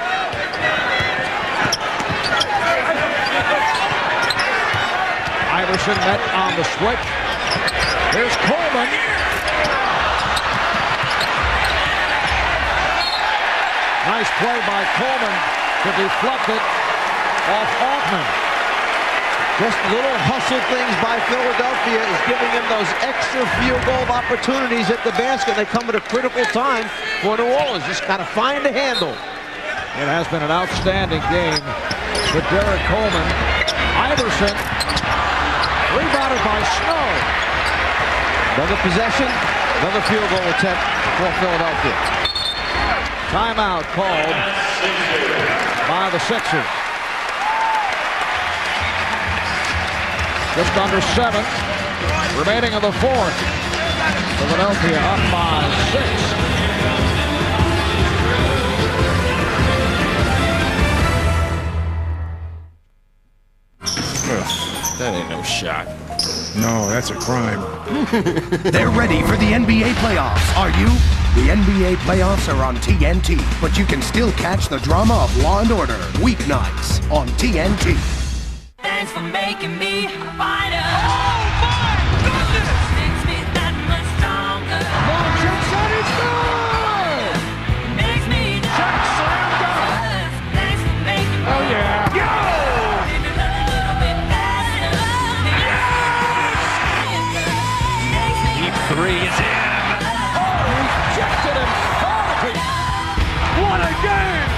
Iverson met on the switch. Here's Coleman. Nice play by Coleman to deflect it off Altman. Just little hustle things by Philadelphia is giving him those extra field goal opportunities at the basket. They come at a critical time for New Orleans. Just got to find a handle. It has been an outstanding game with Derek Coleman. Iverson rebounded by Snow. Another possession, another field goal attempt for Philadelphia. Timeout called by the Sixers. Just under 7 remaining in the fourth. Philadelphia up by 6. That ain't no shot. No, that's a crime. They're ready for the NBA playoffs. Are you? The NBA playoffs are on TNT, but you can still catch the drama of Law & Order weeknights on TNT. Thanks for making me a fighter. Oh my goodness! Makes me that much stronger. Long jump shot is good! Makes me that much stronger. Thanks for making me. Oh yeah! Yo! Living a little bit faster. Yes! Deep three is in. Rejected him. What a game!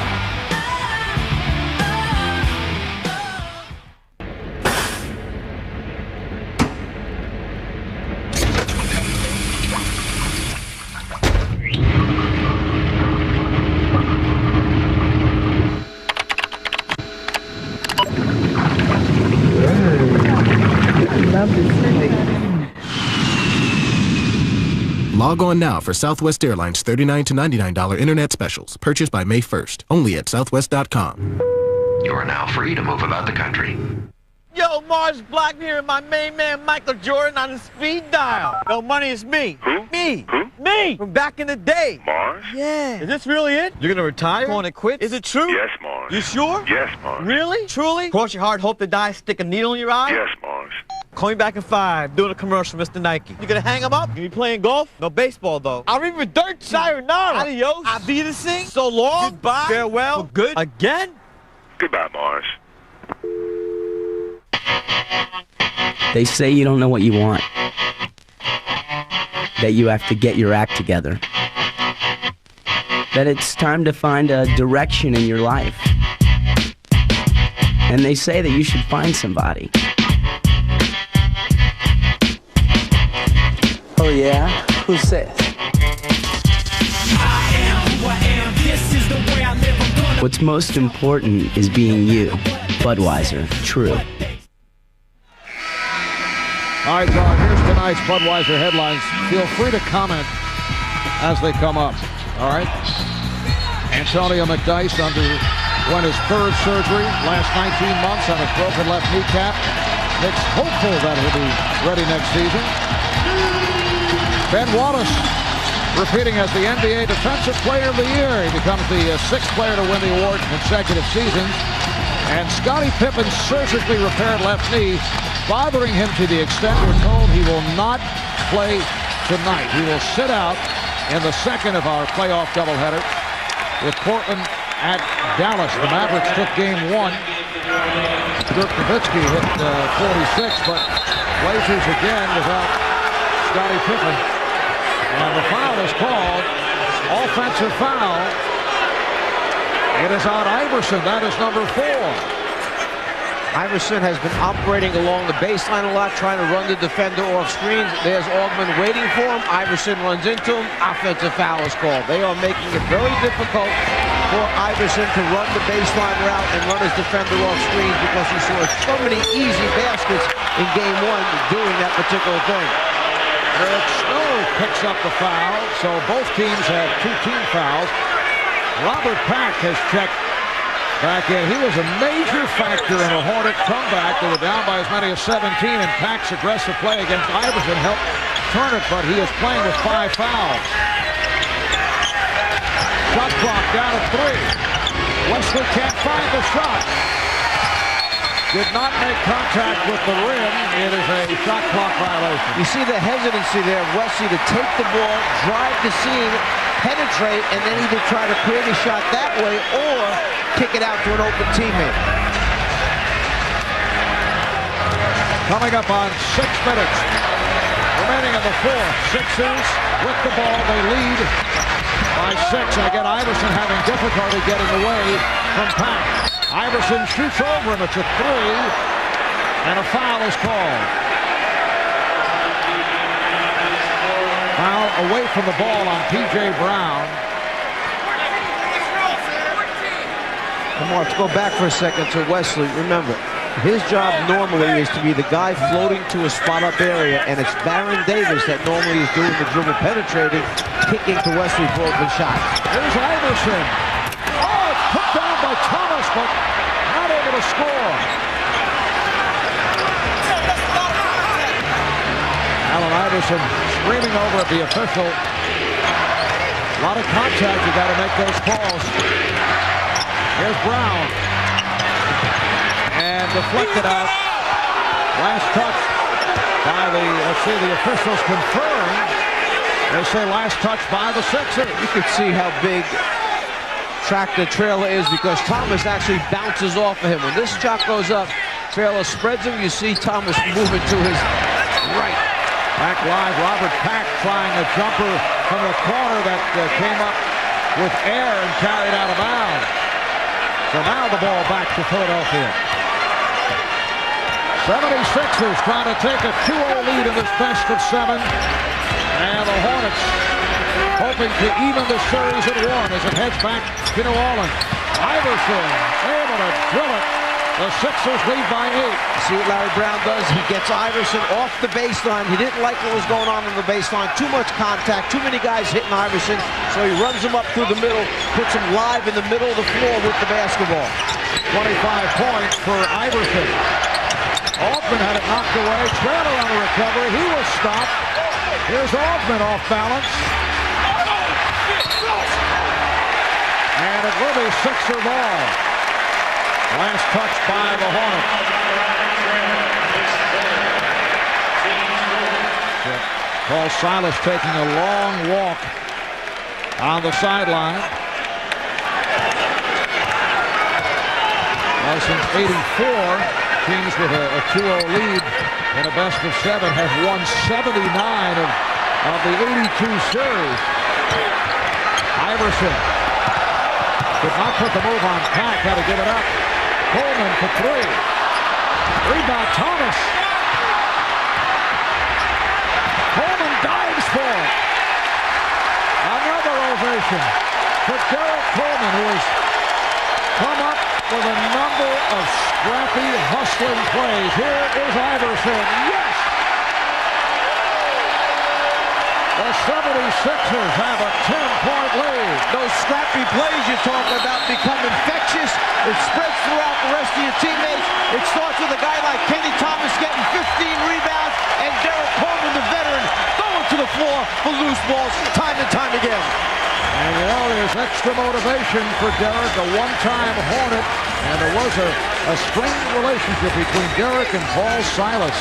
Log on now for Southwest Airlines $39 to $99 internet specials. Purchased by May 1st. Only at southwest.com. You are now free to move about the country. Yo, Mars Black here, my main man Michael Jordan on the speed dial. No money, is me. Who? Me. Who? Me. From back in the day. Mars? Yeah. Is this really it? You're gonna retire? Going to quit? Is it true? Yes, Mars. You sure? Yes, Mars. Really? Truly? Cross your heart, hope to die, stick a needle in your eye? Yes, Mars. Call me back in 5, doing a commercial, Mr. Nike. You gonna hang him up? You be playing golf? No baseball, though. Arrivederci. Sayonara. Adios. Avida. So long. Goodbye. Farewell. For good. Again? Goodbye, Mars. They say you don't know what you want, that you have to get your act together, that it's time to find a direction in your life. and they say that you should find somebody. Oh yeah? Who says? What's most important is being you. Budweiser, true. All right, John, here's tonight's Budweiser headlines. Feel free to comment as they come up. All right? Antonio McDyess underwent his third surgery last 19 months on his broken left kneecap. Nick's hopeful that he'll be ready next season. Ben Wallace repeating as the NBA Defensive Player of the Year. He becomes the sixth player to win the award in consecutive seasons. And Scottie Pippen's surgically repaired left knee bothering him to the extent we're told he will not play tonight. He will sit out in the second of our playoff doubleheader with Portland at Dallas. The Mavericks took game one. Dirk Nowitzki hit 46, but Blazers again without Scottie Pippen. And the foul is called. Offensive foul. It is on Iverson. That is number 4. Iverson has been operating along the baseline a lot, trying to run the defender off screens. There's Augman waiting for him. Iverson runs into him. Offensive foul is called. They are making it very difficult for Iverson to run the baseline route and run his defender off screens because he saw so many easy baskets in game one doing that particular thing. Eric Snow picks up the foul, so both teams have 2 team fouls. Robert Pack has checked back in. He was a major factor in a Hornet comeback. They were down by as many as 17, and Pack's aggressive play against Iverson helped turn it, but he is playing with 5 fouls. Shot clock down at 3. Wesley can't find the shot. Did not make contact with the rim. It is a shot clock violation. You see the hesitancy there of Wesley to take the ball, drive the seam, penetrate, and then either try to create a shot that way or kick it out to an open teammate. Coming up on 6 minutes. Remaining in the fourth. Sixers with the ball. They lead by 6. And again, Iverson having difficulty getting away from Pack. Iverson shoots over him. It's a 3. And a foul is called. Foul away from the ball on P.J. Brown. Come on, let's go back for a second to Wesley. Remember, his job normally is to be the guy floating to a spot-up area, and it's Baron Davis that normally is doing the dribble penetrating, kicking to Wesley for open shots. Here's Iverson. Oh, it's put down by Thomas, but not able to score. Allen Iverson screaming over at the official. A lot of contact. You got to make those calls. Here's Brown. And deflected out. Last touch by the officials confirm. They say last touch by the Sixers. You could see how big Tractor Trailer is because Thomas actually bounces off of him. When this shot goes up, Trailer spreads him. You see Thomas moving to his right. Back live, Robert Pack trying a jumper from the corner that came up with air and carried out of bounds. So now the ball back to Philadelphia. 76ers trying to take a 2-0 lead in this best of 7. And the Hornets hoping to even the series at 1 as it heads back to New Orleans. Iverson able to drill it. The Sixers lead by 8. See what Larry Brown does? He gets Iverson off the baseline. He didn't like what was going on the baseline. Too much contact, too many guys hitting Iverson. So he runs him up through the middle, puts him live in the middle of the floor with the basketball. 25 points for Iverson. Altman had it knocked away. Trailer on the recovery. He was stopped. Here's Altman off balance. And it will be Sixer ball. Last touch by the Hornets. Paul Silas taking a long walk on the sideline. Well, since '84, teams with a 2-0 lead in a best of 7 have won 79 of the 82 series. Iverson could not put the move on Pack, had to give it up. Coleman for three. Rebound, Thomas. Coleman dives for it. Another ovation for Derek Coleman, who has come up with a number of scrappy, hustling plays. Here is Iverson. Yes! The 76ers have a 10-point lead. Those scrappy plays you're talking about become infectious. It spreads throughout the rest of your teammates. It starts with a guy like Kenny Thomas getting 15 rebounds and Derek Coleman, the veteran, going to the floor for loose balls time and time again. And you know, there's extra motivation for Derek, a one-time Hornet, and there was a strained relationship between Derek and Paul Silas.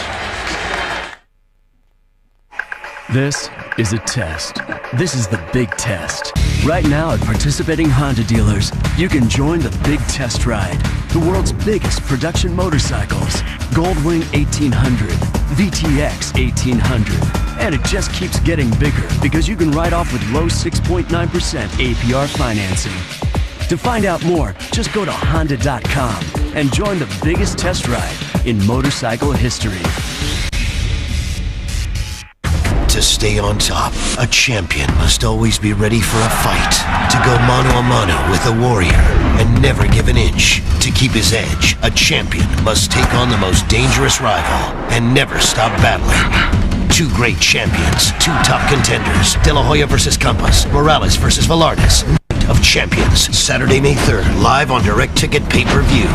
This is a test. This is the big test. Right now at participating Honda dealers, you can join the big test ride. The world's biggest production motorcycles. Goldwing 1800, VTX 1800. And it just keeps getting bigger because you can ride off with low 6.9% APR financing. To find out more, just go to Honda.com and join the biggest test ride in motorcycle history. To stay on top, a champion must always be ready for a fight. To go mano a mano with a warrior and never give an inch. To keep his edge, a champion must take on the most dangerous rival and never stop battling. Two great champions, two top contenders. De La Hoya versus Campos, Morales versus Velardes. Night of Champions, Saturday, May 3rd, live on Direct Ticket Pay-Per-View.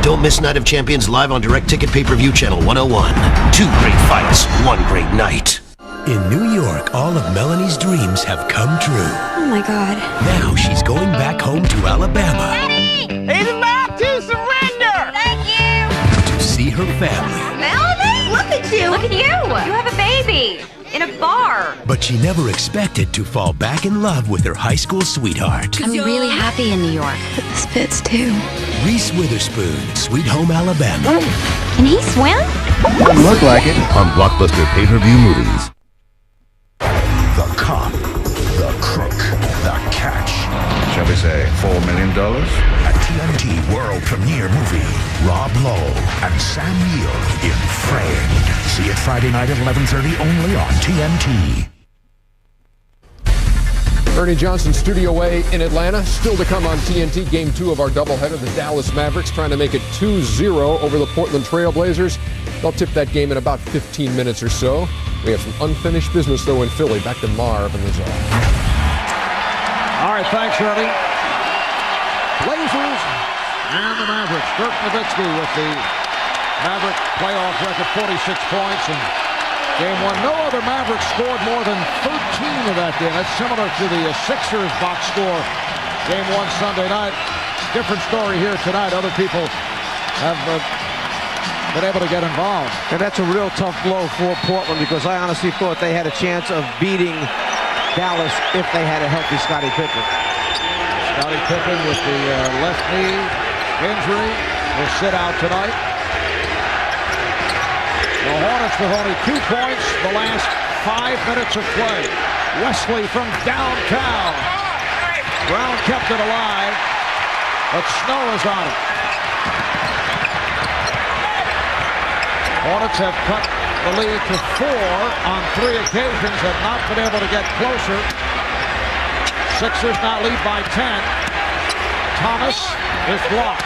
Don't miss Night of Champions live on Direct Ticket Pay-Per-View Channel 101. Two great fights, one great night. In New York, all of Melanie's dreams have come true. Oh my God. Now she's going back home to Alabama. Daddy! He's about to surrender! Thank you! To see her family. Melanie? Look at you! Look at you! You have a baby! In a bar! But she never expected to fall back in love with her high school sweetheart. I'm really happy in New York. But this fits too. Reese Witherspoon, Sweet Home Alabama. Can he swim? Doesn't look like it on Blockbuster Pay-Per-View Movies. The cop, the crook, the catch. Shall we say $4 million? A TNT world premiere movie. Rob Lowe and Sam Neill in Framed. See it Friday night at 11:30 only on TNT. Ernie Johnson, Studio A in Atlanta. Still to come on TNT, Game 2 of our doubleheader. The Dallas Mavericks trying to make it 2-0 over the Portland Trail Blazers. They'll tip that game in about 15 minutes or so. We have some unfinished business, though, in Philly. Back to Marv and Lazar. All right, thanks, Ernie. Blazers and the Mavericks. Dirk Nowitzki with the Maverick playoff record, 46 points in Game 1. No other Mavericks scored more than 13 of that game. That's similar to the Sixers box score Game 1 Sunday night. Different story here tonight. Other people have been able to get involved. And that's a real tough blow for Portland because I honestly thought they had a chance of beating Dallas if they had a healthy Scottie Pippen. Scottie Pippen with the left knee injury will sit out tonight. The Hornets with only 2 points the last 5 minutes of play. Wesley from downtown. Brown kept it alive, but Snow is on it. Hornets have cut the lead to 4 on 3 occasions, have not been able to get closer. Sixers now lead by 10. Thomas is blocked.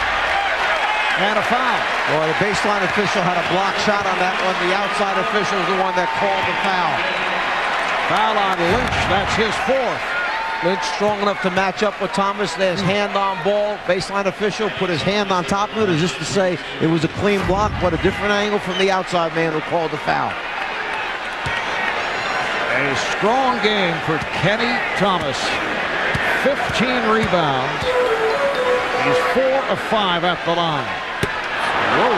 And a foul. Well, the baseline official had a block shot on that one. The outside official is the one that called the foul. Foul on Lynch. That's his 4th. Lynch strong enough to match up with Thomas. There's hand on ball. Baseline official put his hand on top of it as just to say it was a clean block, but a different angle from the outside man who called the foul. A strong game for Kenny Thomas. 15 rebounds. He's 4 of 5 at the line. Whoa.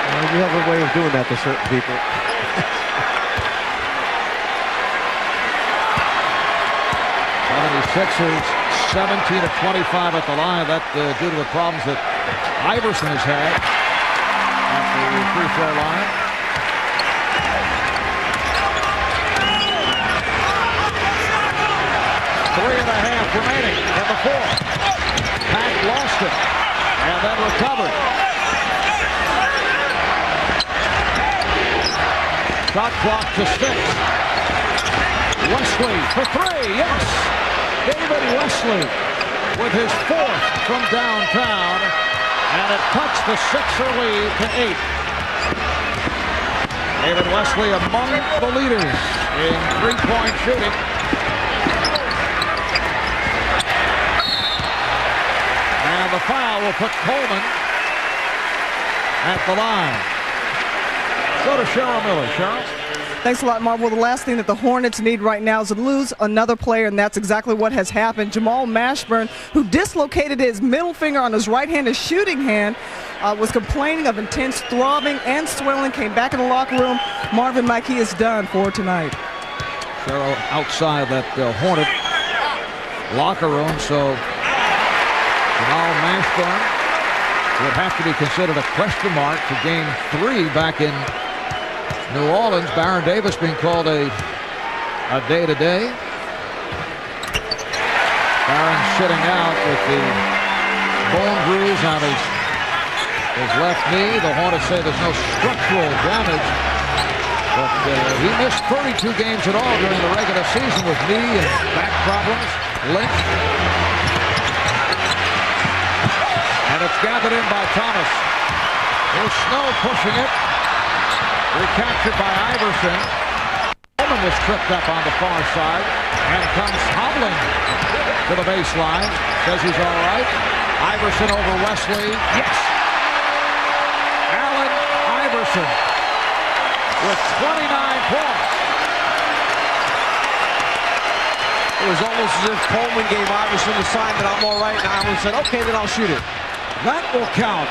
Well, you have a way of doing that to certain people. Sixers 17 of 25 at the line. That due to the problems that Iverson has had at the free throw line. Three and a half remaining in the 4th. lost it, and then recovered. Shot clock to 6. Wesley for 3, yes! David Wesley with his 4th from downtown, and it cuts the Sixer lead to 8. David Wesley among the leaders in three-point shooting. And the foul will put Coleman at the line. Go to Cheryl Miller. Cheryl? Thanks a lot, Marv. Well, the last thing that the Hornets need right now is to lose another player, and that's exactly what has happened. Jamal Mashburn, who dislocated his middle finger on his right-handed shooting hand, was complaining of intense throbbing and swelling, came back in the locker room. Marvin Mike, he is done for tonight. Cheryl outside that Hornet locker room, so Jamal Mashburn would have to be considered a question mark for Game 3 back in New Orleans. Baron Davis being called a day-to-day. Baron sitting out with the bone bruise on his left knee. The Hornets say there's no structural damage, but he missed 32 games at all during the regular season with knee and back problems linked. And it's gathered in by Thomas. Here's Snow pushing it. Recaptured by Iverson. Coleman was tripped up on the far side and comes hobbling to the baseline. Says he's all right. Iverson over Wesley. Yes! Allen Iverson with 29 points. It was almost as if Coleman gave Iverson the sign that I'm all right, and Iverson said, okay, then I'll shoot it. That will count.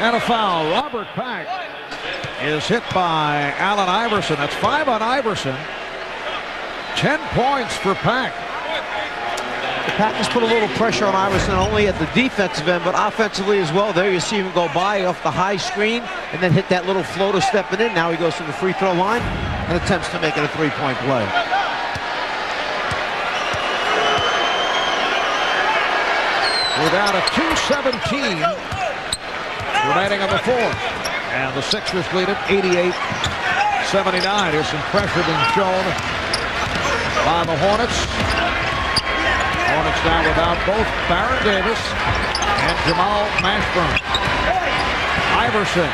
And a foul. Robert Pack is hit by Allen Iverson. That's 5 on Iverson. 10 points for Pack. The Packers put a little pressure on Iverson, not only at the defensive end, but offensively as well. There you see him go by off the high screen and then hit that little floater stepping in. Now he goes to the free throw line and attempts to make it a three-point play. We're down to 2:17 remaining on the fourth. And the Sixers lead it 88-79. Here's some pressure being shown by the Hornets. Hornets now without both Baron Davis and Jamal Mashburn. Iverson.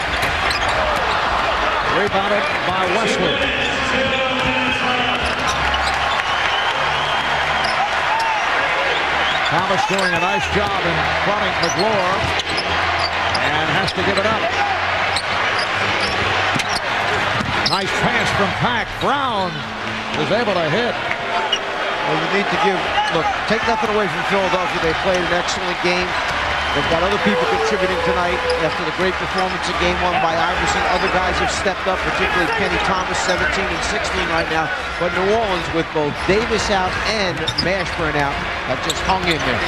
Rebounded by Wesley. Thomas doing a nice job in fronting McGlure and has to give it up. Nice pass from Pack. Brown is able to hit. Well, you need to take nothing away from Philadelphia. They played an excellent game. They've got other people contributing tonight after the great performance in Game 1 by Iverson. Other guys have stepped up, particularly Kenny Thomas, 17 and 16 right now. But New Orleans, with both Davis out and Mashburn out, have just hung in there.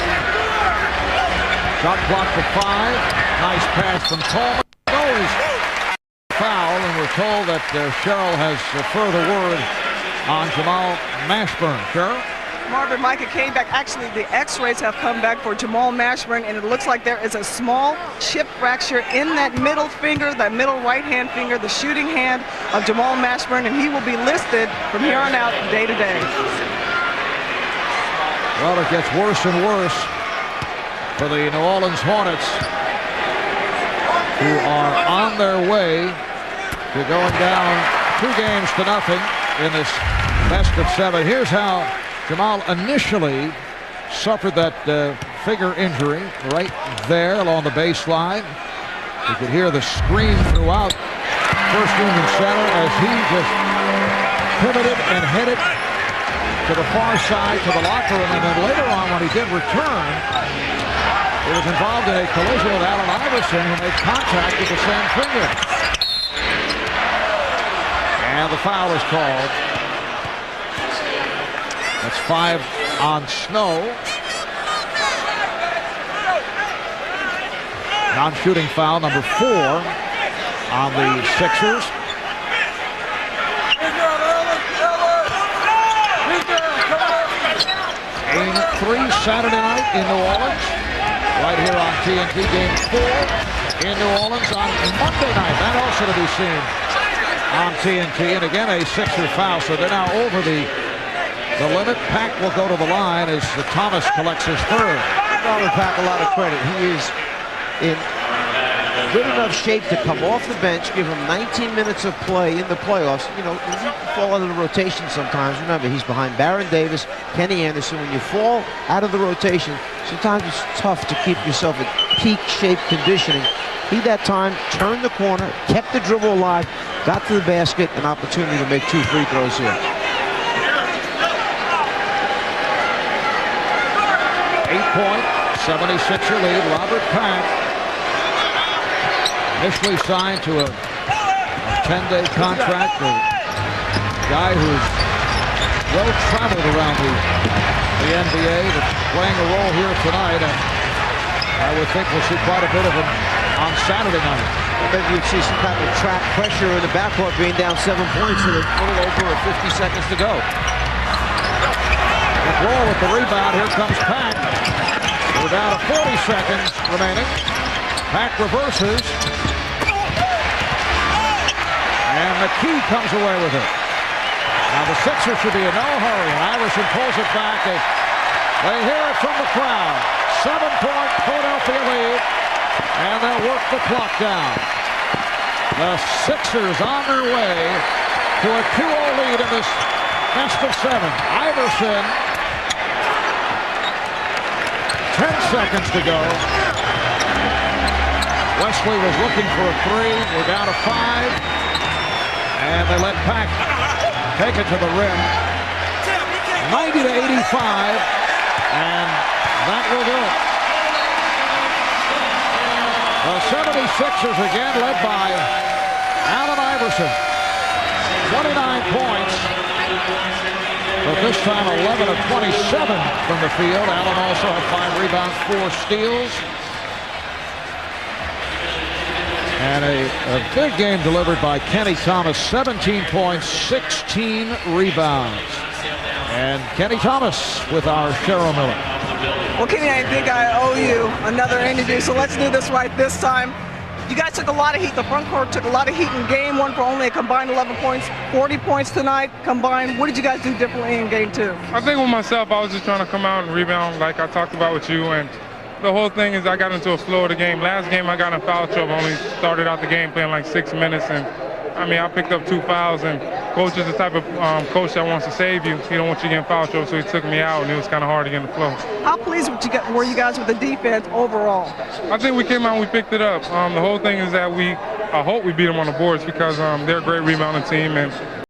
Shot clock to 5. Nice pass from Coleman. Goes foul, and we're told that Cheryl has a further word on Jamal Mashburn. Cheryl? Marvin Micah came back. Actually, the x-rays have come back for Jamal Mashburn, and it looks like there is a small chip fracture in that middle finger, that middle right-hand finger, the shooting hand of Jamal Mashburn, and he will be listed from here on out day to day. Well, it gets worse and worse for the New Orleans Hornets, who are on their way to going down 2 games to nothing in this best of 7. Here's how Jamal initially suffered that finger injury right there along the baseline. You could hear the scream throughout First Union Center as he just pivoted and headed to the far side to the locker room. And then later on, when he did return, he was involved in a collision with Allen Iverson, who made contact with the same finger. And the foul is called. That's 5 on Snow. Non-shooting foul number 4 on the Sixers. Game 3 Saturday night in New Orleans. right here on TNT. Game 4 in New Orleans on Monday night. That also to be seen on TNT. And again, a Sixer foul, so they're now over the limit. Pack will go to the line as Thomas collects his third. Robert Pack a lot of credit. He is in good enough shape to come off the bench, give him 19 minutes of play in the playoffs. You know, you fall out of the rotation sometimes. Remember, he's behind Baron Davis, Kenny Anderson. When you fall out of the rotation, sometimes it's tough to keep yourself in peak shape conditioning. He, that time, turned the corner, kept the dribble alive, got to the basket, an opportunity to make 2 free throws here. 8-point, 76er lead. Robert Pack, initially signed to a 10-day contract. A guy who's well-traveled around the NBA, that's playing a role here tonight. And I would think we'll see quite a bit of him on Saturday night. I bet you'd see some kind of trap pressure in the backcourt, being down 7 points with a little over 50 seconds to go. McRoll with the rebound. Here comes Pack. We're down to 40 seconds remaining. Pack reverses. And McKee comes away with it. Now the Sixers should be in no hurry. And Iverson pulls it back. They hear it from the crowd. 7-point Philadelphia lead. And they'll work the clock down. The Sixers on their way to a 2-0 lead in this best of 7. Iverson. 10 seconds to go. Wesley was looking for a 3. We're down to 5. And they let Pack take it to the rim. 90-85. And that will do it. The 76ers again led by Allen Iverson. 29 points. But this time 11 of 27 from the field. Allen also had 5 rebounds, 4 steals. And a big game delivered by Kenny Thomas. 17 points, 16 rebounds. And Kenny Thomas with our Cheryl Miller. Well, Kenny, I think I owe you another interview, so let's do this right this time. You guys took a lot of heat. The front court took a lot of heat in game 1 for only a combined 11 points. 40 points tonight combined. What did you guys do differently in game 2? I think with myself, I was just trying to come out and rebound like I talked about with you. And the whole thing is I got into a flow of the game. Last game, I got in foul trouble. Only started out the game playing like 6 minutes. And, I mean, I picked up 2 fouls. And coach is the type of coach that wants to save you. He don't want you to get in foul trouble, so he took me out, and it was kind of hard to get in the flow. How pleased were you guys with the defense overall? I think we came out and we picked it up. The whole thing is that I hope we beat them on the boards because they're a great rebounding team. And